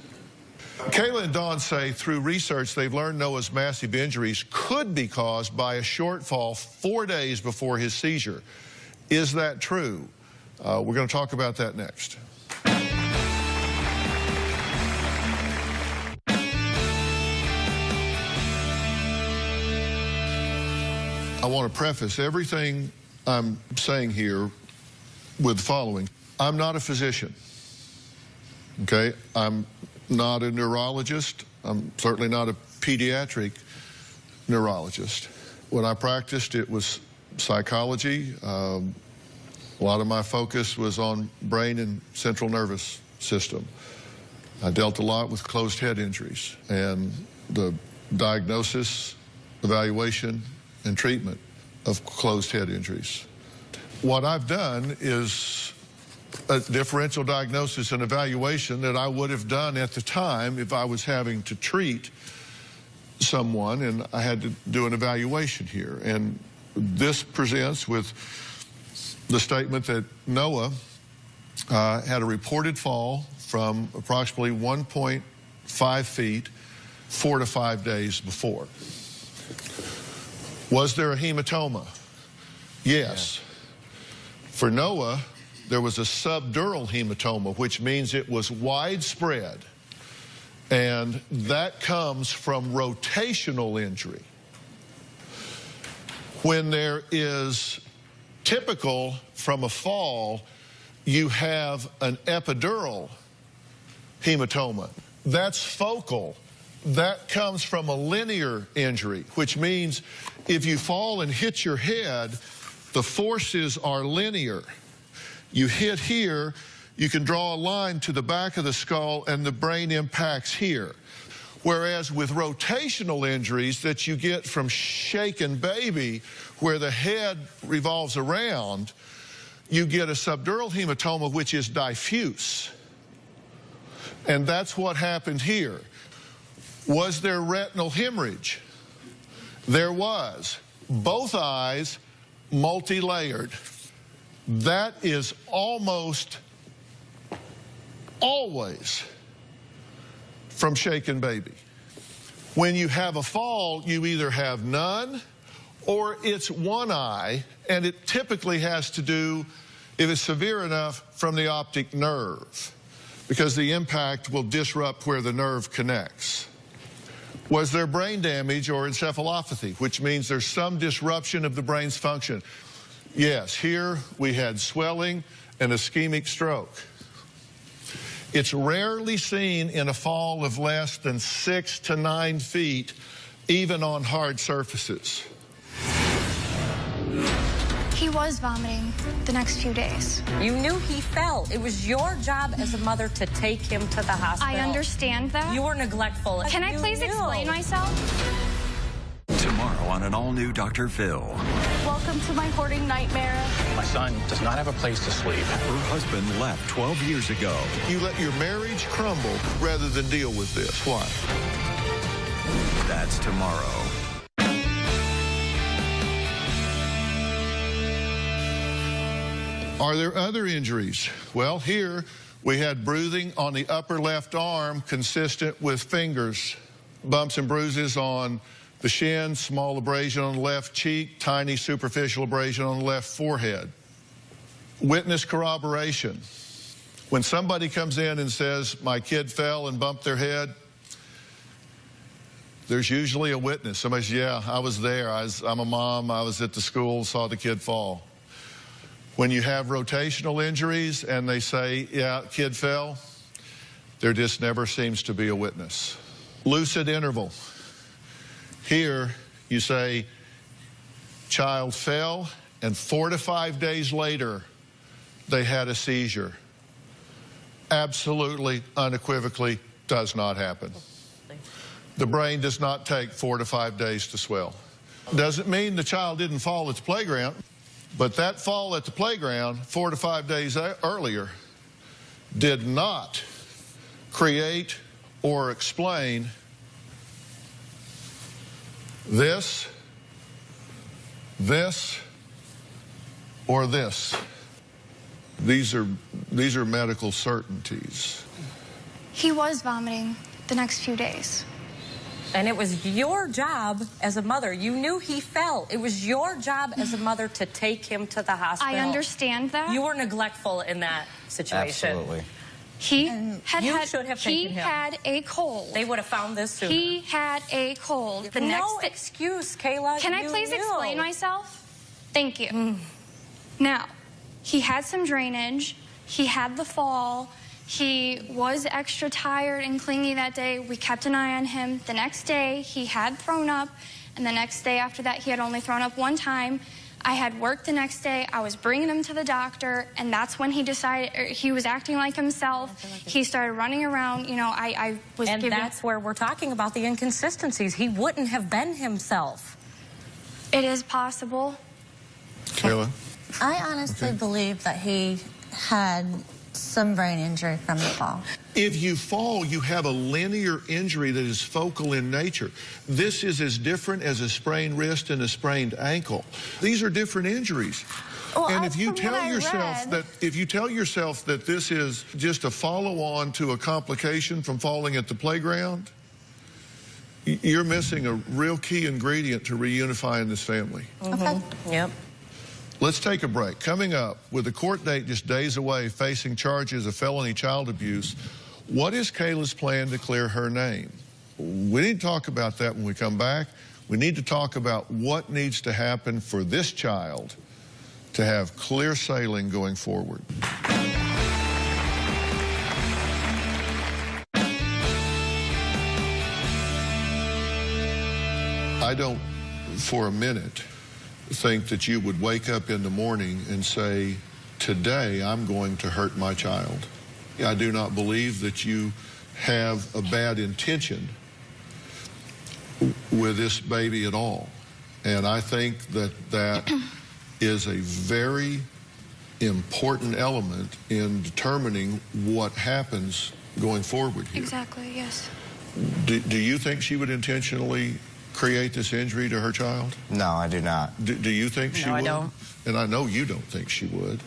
Kayla and Dawn say through research they've learned Noah's massive injuries could be caused by a shortfall 4 days before his seizure. Is that true? We're going to talk about that next. I want to preface everything I'm saying here with the following. I'm not a physician, okay? I'm not a neurologist. I'm certainly not a pediatric neurologist. When I practiced, it was psychology. A lot of my focus was on brain and central nervous system. I dealt a lot with closed head injuries and the diagnosis, evaluation, and treatment of closed head injuries. What I've done is a differential diagnosis and evaluation that I would have done at the time if I was having to treat someone and I had to do an evaluation here. And this presents with the statement that Noah had a reported fall from approximately 1.5 feet 4 to 5 days before. Was there a hematoma? Yes. For Noah, there was a subdural hematoma, which means it was widespread, and that comes from rotational injury. When there is typical from a fall, you have an epidural hematoma. That's focal. That comes from a linear injury, which means if you fall and hit your head, the forces are linear. You hit here, you can draw a line to the back of the skull and the brain impacts here. Whereas with rotational injuries that you get from shaken baby, where the head revolves around, you get a subdural hematoma, which is diffuse. And that's what happened here. Was there retinal hemorrhage? There was. Both eyes multi-layered. That is almost always from shaken baby. When you have a fall, you either have none or it's one eye, and it typically has to do, if it's severe enough, from the optic nerve, because the impact will disrupt where the nerve connects. Was there brain damage or encephalopathy, which means there's some disruption of the brain's function? Yes, here we had swelling and ischemic stroke. It's rarely seen in a fall of less than 6 to 9 feet, even on hard surfaces. He was vomiting the next few days. You knew he fell. It was your job as a mother to take him to the hospital. I understand that. You were neglectful. Can I please explain myself? Tomorrow on an all-new Dr. Phill. Welcome to my hoarding nightmare. My son does not have a place to sleep. Her husband left 12 years ago. You let your marriage crumble rather than deal with this. Why? That's tomorrow. Are there other injuries? Well, here we had bruising on the upper left arm consistent with fingers, bumps and bruises on the shin, small abrasion on the left cheek, tiny superficial abrasion on the left forehead. Witness corroboration. When somebody comes in and says, my kid fell and bumped their head, there's usually a witness. Somebody says, yeah, I was there. I'm a mom. I was at the school, saw the kid fall. When you have rotational injuries and they say, yeah, kid fell, there just never seems to be a witness. Lucid interval. Here you say, child fell, and 4 to 5 days later, they had a seizure. Absolutely, unequivocally, does not happen. The brain does not take 4 to 5 days to swell. Doesn't mean the child didn't fall at the playground. But that fall at the playground 4 to 5 days earlier did not create or explain this, or this. These are medical certainties. He was vomiting the next few days. And it was your job as a mother. You knew he fell. It was your job as a mother to take him to the hospital. I understand that. You were neglectful in that situation. Absolutely. He should have taken him. He had a cold. They would have found this sooner. He had a cold. No excuse, Kayla. Can I please explain myself? Thank you. Now, he had some drainage. He had the fall. He was extra tired and clingy that day. We kept an eye on him. The next day, he had thrown up, and the next day after that, he had only thrown up one time. I had work the next day. I was bringing him to the doctor, and that's when he decided he was acting like himself. He started running around. You know, I was and that's where we're talking about the inconsistencies. He wouldn't have been himself. It is possible. Kayla? I honestly believe that he had some brain injury from the fall. If you fall, you have a linear injury that is focal in nature. This is as different as a sprained wrist and a sprained ankle. These are different injuries. Well, and if you tell yourself that this is just a follow-on to a complication from falling at the playground, you're missing a real key ingredient to reunifying this family. Okay. Yep. Let's take a break. Coming up, with a court date just days away, facing charges of felony child abuse, what is Kayla's plan to clear her name? We need to talk about that when we come back. We need to talk about what needs to happen for this child to have clear sailing going forward. I don't, for a minute, think that you would wake up in the morning and say, today I'm going to hurt my child. I do not believe that you have a bad intention with this baby at all. And I think that that is a very important element in determining what happens going forward here. Exactly, yes. Do you think she would intentionally create this injury to her child? No, I do not. Do you think she would? No, I don't. And I know you don't think she would.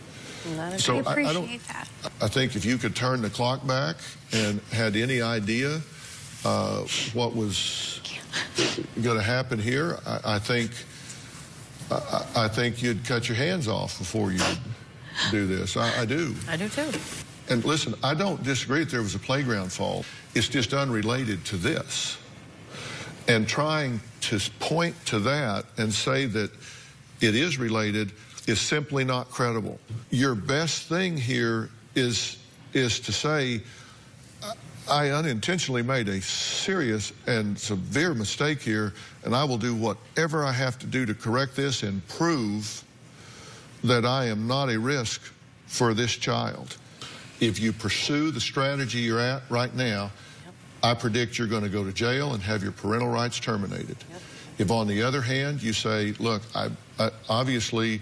So I appreciate that. I think if you could turn the clock back and had any idea what was going to happen here, I think I think you'd cut your hands off before you do this. I do. I do too. And listen, I don't disagree that there was a playground fall. It's just unrelated to this. And trying to point to that and say that it is related is simply not credible. Your best thing here is to say, I unintentionally made a serious and severe mistake here, and I will do whatever I have to do to correct this and prove that I am not a risk for this child. If you pursue the strategy you're at right now, I predict you're going to go to jail and have your parental rights terminated. If, on the other hand, you say, look, I obviously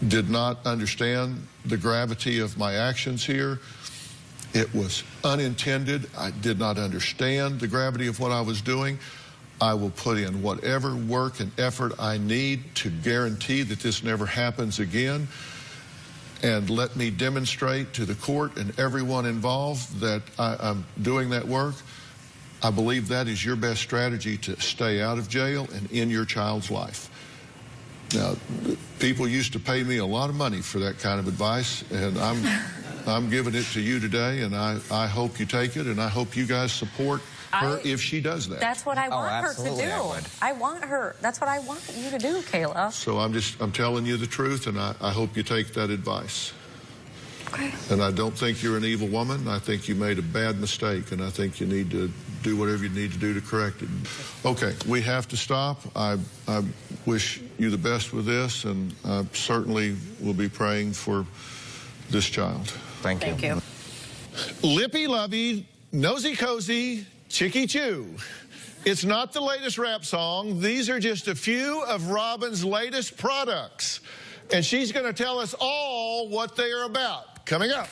did not understand the gravity of my actions here. It was unintended. I did not understand the gravity of what I was doing. I will put in whatever work and effort I need to guarantee that this never happens again. And let me demonstrate to the court and everyone involved that I'm doing that work. I believe that is your best strategy to stay out of jail and in your child's life. Now, people used to pay me a lot of money for that kind of advice, and I'm giving it to you today, and I hope you take it, and I hope you guys support her if she does that. That's what I want her to do. I want her. That's what I want you to do, Kayla. So I'm telling you the truth, and I hope you take that advice. Okay. And I don't think you're an evil woman. I think you made a bad mistake, and I think you need to do whatever you need to do to correct it. Okay, we have to stop. I wish you the best with this, and I certainly will be praying for this child. Thank you. Thank you. Lippy-lovey, nosy-cozy, chicky-chew. It's not the latest rap song. These are just a few of Robin's latest products. And she's going to tell us all what they are about. Coming up.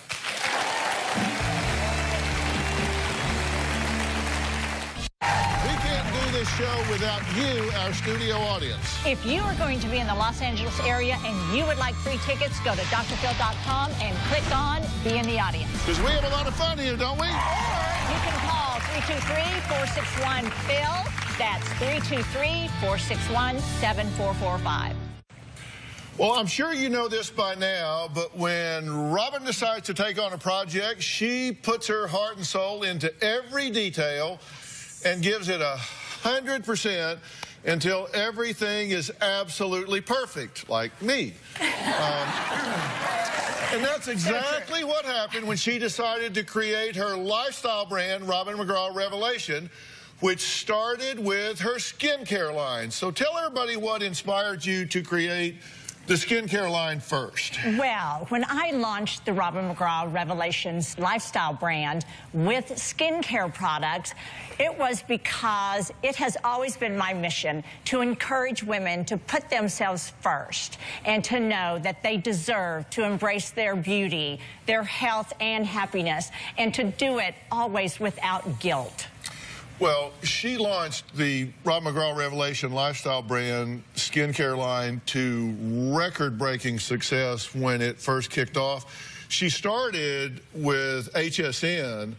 We can't do this show without you, our studio audience. If you are going to be in the Los Angeles area and you would like free tickets, go to drphil.com and click on Be in the Audience. Because we have a lot of fun here, don't we? Or you can call 323-461-PHIL. That's 323-461-7445. Well, I'm sure you know this by now, but when Robin decides to take on a project, she puts her heart and soul into every detail and gives it 100% until everything is absolutely perfect, like me. And that's exactly what happened when she decided to create her lifestyle brand, Robin McGraw Revelation, which started with her skincare line. So tell everybody what inspired you to create the skincare line first. Well, when I launched the Robin McGraw Revelations lifestyle brand with skincare products, it was because it has always been my mission to encourage women to put themselves first and to know that they deserve to embrace their beauty, their health and happiness, and to do it always without guilt. Well, she launched the Robin McGraw Revelation lifestyle brand skincare line to record-breaking success when it first kicked off. She started with HSN,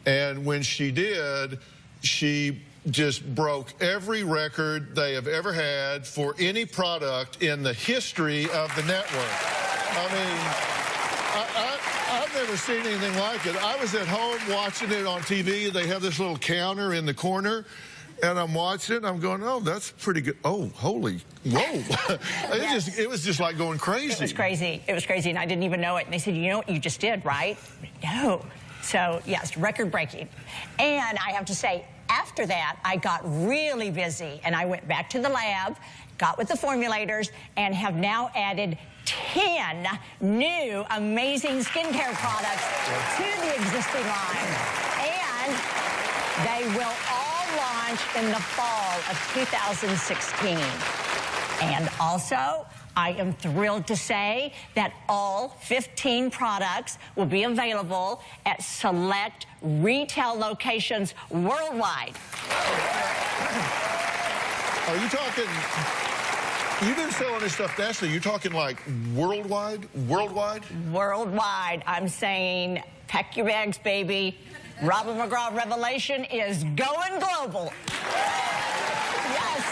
and when she did, she just broke every record they have ever had for any product in the history of the network. I mean, I've never seen anything like it. I was at home watching it on TV. They have this little counter in the corner, and I'm watching it, and I'm going, oh, that's pretty good. Oh, holy, whoa. Yes. It was just like going crazy. It was crazy. It was crazy, and I didn't even know it. And they said, you know what you just did, right? No. So, yes, record-breaking. And I have to say, after that, I got really busy, and I went back to the lab, got with the formulators, and have now added 10 new amazing skincare products to the existing line. And they will all launch in the fall of 2016. And also, I am thrilled to say that all 15 products will be available at select retail locations worldwide. Are you talking... You've been selling this stuff nationally. You're talking like worldwide? Worldwide? Worldwide. I'm saying pack your bags, baby. Robin McGraw Revelation is going global. Yes.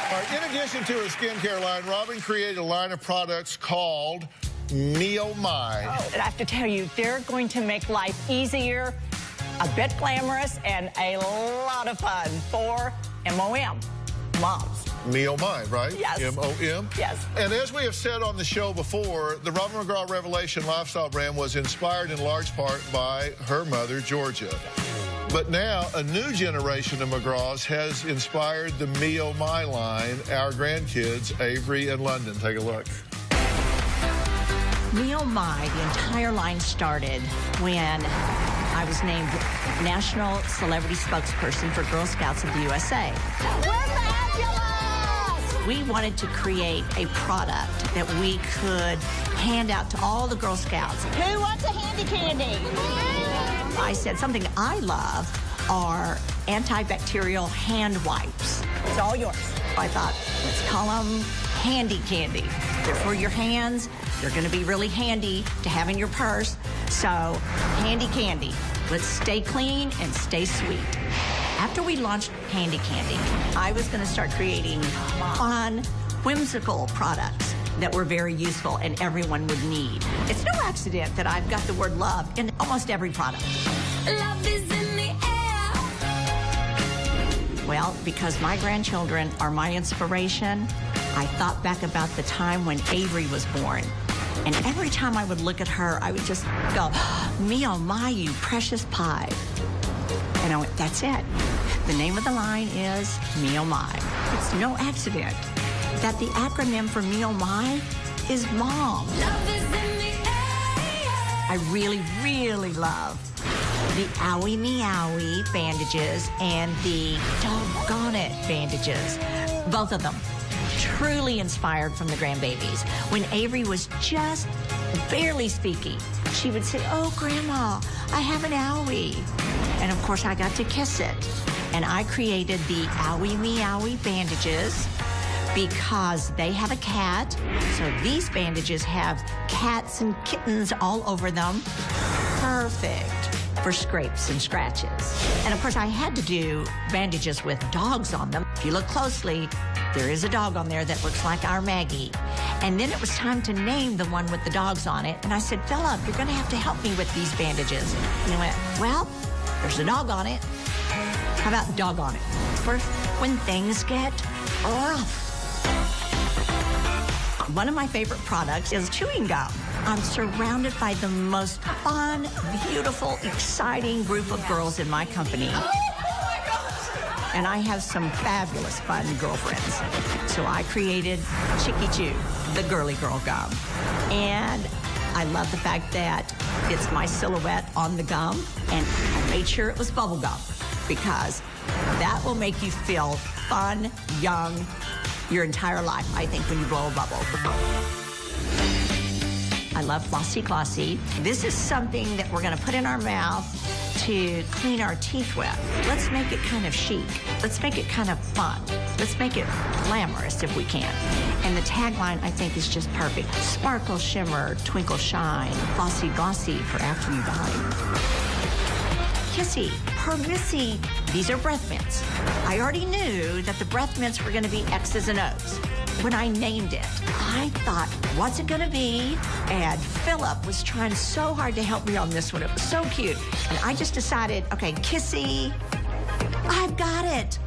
All right, in addition to her skincare line, Robin created a line of products called Me Oh My. Oh, and I have to tell you, they're going to make life easier, a bit glamorous, and a lot of fun for MOM, moms. Me Oh My, right? Yes. M-O-M? Yes. And as we have said on the show before, the Robin McGraw Revelation lifestyle brand was inspired in large part by her mother, Georgia. But now, a new generation of McGraws has inspired the Me Oh My line, our grandkids, Avery and London. Take a look. Me Oh My, the entire line started when I was named National Celebrity Spokesperson for Girl Scouts of the USA. We're fabulous! We wanted to create a product that we could hand out to all the Girl Scouts. Who wants a handy candy? I said something I love are antibacterial hand wipes. It's all yours. I thought, let's call them handy candy. They're for your hands. They're going to be really handy to have in your purse. So, handy candy. Let's stay clean and stay sweet. After we launched Handy Candy, I was going to start creating fun, whimsical products that were very useful and everyone would need. It's no accident that I've got the word love in almost every product. Love is in the air. Well, because my grandchildren are my inspiration, I thought back about the time when Avery was born. And every time I would look at her, I would just go, Me Oh My, you precious pie. And I went, that's it. The name of the line is Me Oh My. It's no accident that the acronym for Me Oh My is Mom. Love is in the air. I really, really love the Owie Meowie bandages and the Doggone It bandages. Both of them truly inspired from the grandbabies. When Avery was just barely speaking, she would say, oh, Grandma, I have an owie. And of course, I got to kiss it. And I created the Owie Meowie bandages because they have a cat. So these bandages have cats and kittens all over them. Perfect for scrapes and scratches. And of course, I had to do bandages with dogs on them. If you look closely, there is a dog on there that looks like our Maggie. And then it was time to name the one with the dogs on it. And I said, Philip, you're going to have to help me with these bandages. And he went, well, there's a dog on it. How about dog on it? For when things get rough. One of my favorite products is chewing gum. I'm surrounded by the most fun, beautiful, exciting group of girls in my company. And I have some fabulous fun girlfriends. So I created Chicky Chew, the girly girl gum. And I love the fact that it's my silhouette on the gum. And I made sure it was bubble gum because that will make you feel fun, young, your entire life, I think, when you blow a bubble. I love Flossy Glossy. This is something that we're gonna put in our mouth to clean our teeth with. Let's make it kind of chic. Let's make it kind of fun. Let's make it glamorous if we can. And the tagline, I think, is just perfect. Sparkle, shimmer, twinkle, shine. Flossy Glossy for after you dine. Kissy, Permissy. These are breath mints. I already knew that the breath mints were gonna be X's and O's. When I named it, I thought, what's it gonna be? And Philip was trying so hard to help me on this one. It was so cute. And I just decided, okay, Kissy, I've got it.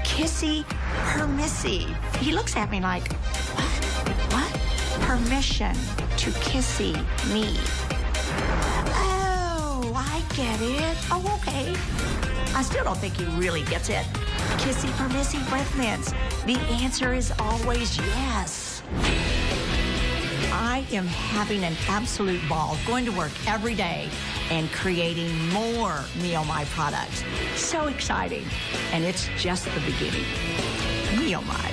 Kissy, Permissy. He looks at me like, what? Permission to kissy me. Oh, I get it. Oh, okay. I still don't think he really gets it. Kissy, Permissy, breath mints. The answer is always yes. I am having an absolute ball going to work every day and creating more Me Oh My products. So exciting. And it's just the beginning. Me Oh My.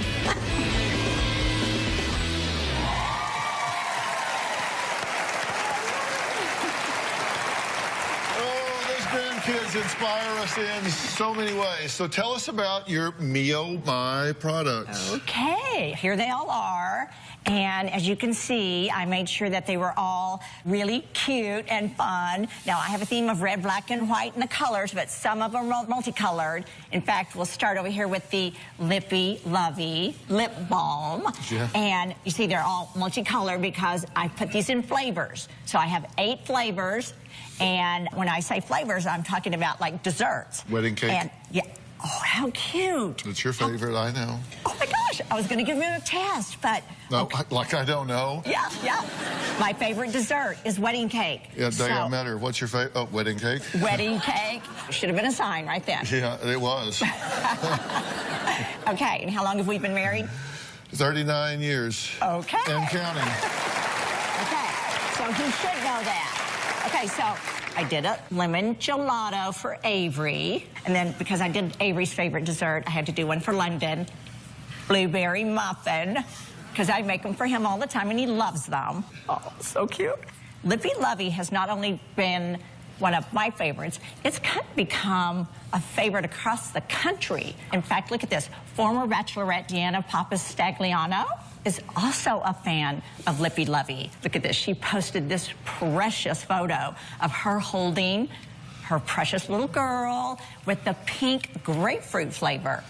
Oh, those grandkids inspire us in so many ways. So tell us about your Mio My products. Okay, here they all are. And as you can see, I made sure that they were all really cute and fun. Now, I have a theme of red, black, and white in the colors, but some of them are multicolored. In fact, we'll start over here with the Lippy Lovey Lip Balm. Yeah. And you see, they're all multicolored because I put these in flavors. So I have 8 flavors. And when I say flavors, I'm talking about like desserts. Wedding cake. And yeah. Oh, how cute. It's your favorite, I know. Oh my gosh, I was gonna give you a test, but. No, okay. like I don't know. Yeah. My favorite dessert is wedding cake. Yeah, it doesn't matter. What's your favorite? Oh, wedding cake? Wedding cake. Should have been a sign right then. Yeah, it was. Okay, and how long have we been married? 39 years. Okay. And counting. Okay, so he should know that. Okay, so I did a lemon gelato for Avery. And then because I did Avery's favorite dessert, I had to do one for London. Blueberry muffin, because I make them for him all the time and he loves them. Oh, so cute. Lippy Lovey has not only been one of my favorites, it's kind of become a favorite across the country. In fact, look at this. Former Bachelorette Deanna Pappas-Stagliano is also a fan of Lippy Lovey. Look at this. She posted this precious photo of her holding her precious little girl with the pink grapefruit flavor.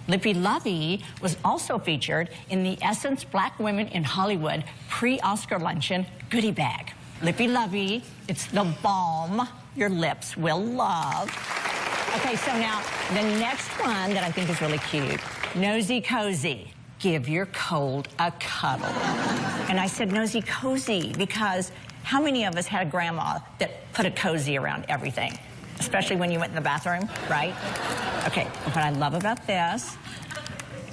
Lippy Lovey was also featured in the Essence Black Women in Hollywood pre-Oscar luncheon goodie bag. Lippy Lovey, it's the balm your lips will love. Okay, so now the next one that I think is really cute, Nosy Cozy. Give your cold a cuddle. And I said nosy cozy because how many of us had a grandma that put a cozy around everything? Especially when you went in the bathroom, right? Okay, what I love about this,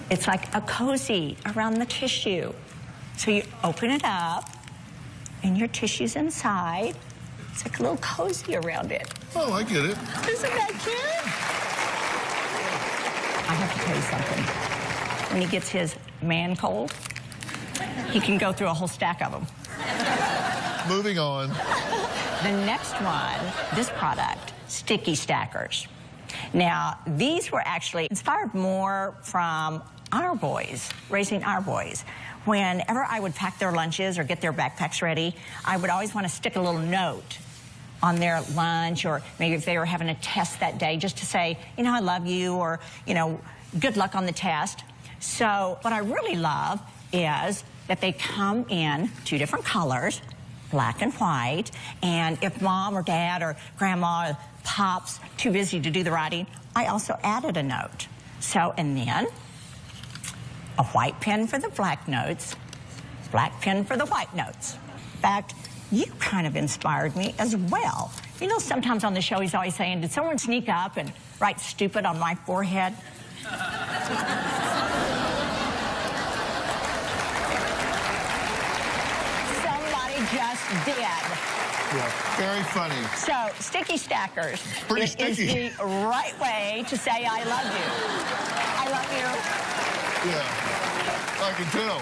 it's like a cozy around the tissue. So you open it up, and your tissue's inside. It's like a little cozy around it. Oh, I get it. Isn't that cute? I have to tell you something. When he gets his man cold, he can go through a whole stack of them. Moving on. The next one, this product, Sticky Stackers. Now, these were actually inspired more from our boys, raising our boys. Whenever I would pack their lunches or get their backpacks ready, I would always want to stick a little note on their lunch, or maybe if they were having a test that day, just to say, you know, I love you, or, you know, good luck on the test. So what I really love is that they come in 2 different colors, black and white, and if mom or dad or grandma or pop's too busy to do the writing, I also added a note. So, and then a white pen for the black notes, black pen for the white notes. In fact, you kind of inspired me as well. You know, sometimes on the show he's always saying, did someone sneak up and write stupid on my forehead? Somebody just did. Yeah, very funny. So, Sticky Stackers is the right way to say I love you. I love you. Yeah, I can tell.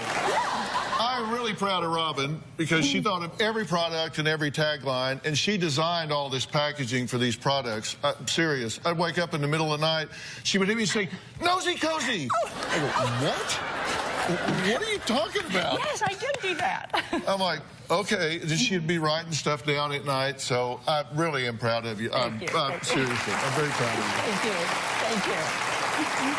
I'm really proud of Robin because she thought of every product and every tagline, and she designed all this packaging for these products. I'm serious. I'd wake up in the middle of the night. She would even say, Nosy Cozy. I go, what? What are you talking about? Yes, I did do that. I'm like, okay. Then she'd be writing stuff down at night, so I really am proud of you. Seriously, I'm very proud of you. Thank you. Thank you.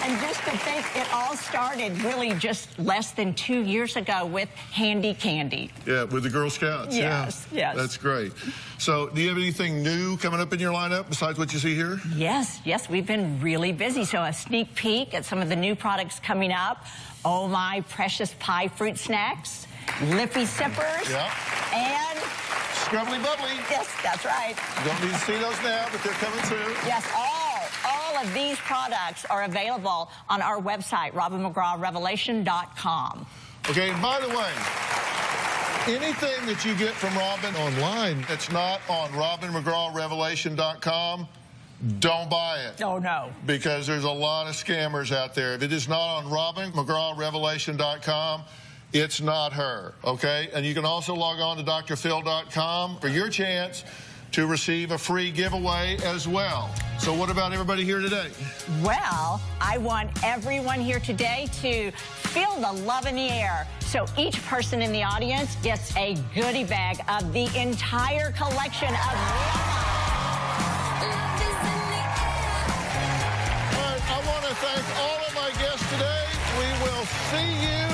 And just to think, it all started really just less than 2 years ago with Handy Candy. Yeah, with the Girl Scouts. Yes, yeah. yes. That's great. So, do you have anything new coming up in your lineup besides what you see here? Yes, we've been really busy. So a sneak peek at some of the new products coming up. Oh My Precious Pie Fruit Snacks, Lippy Sippers, and Scrubbly Bubbly. Yes, that's right. You don't need to see those now, but they're coming soon. Yes, all of these products are available on our website, RobinMcGrawRevelation.com. Okay, and by the way, anything that you get from Robin online that's not on RobinMcGrawRevelation.com, don't buy it. Oh, no. Because there's a lot of scammers out there. If it is not on RobinMcGrawRevelation.com, it's not her, okay? And you can also log on to drphill.com for your chance to receive a free giveaway as well. So what about everybody here today? Well, I want everyone here today to feel the love in the air. So each person in the audience gets a goodie bag of the entire collection of All right, I want to thank all of my guests today. We will see you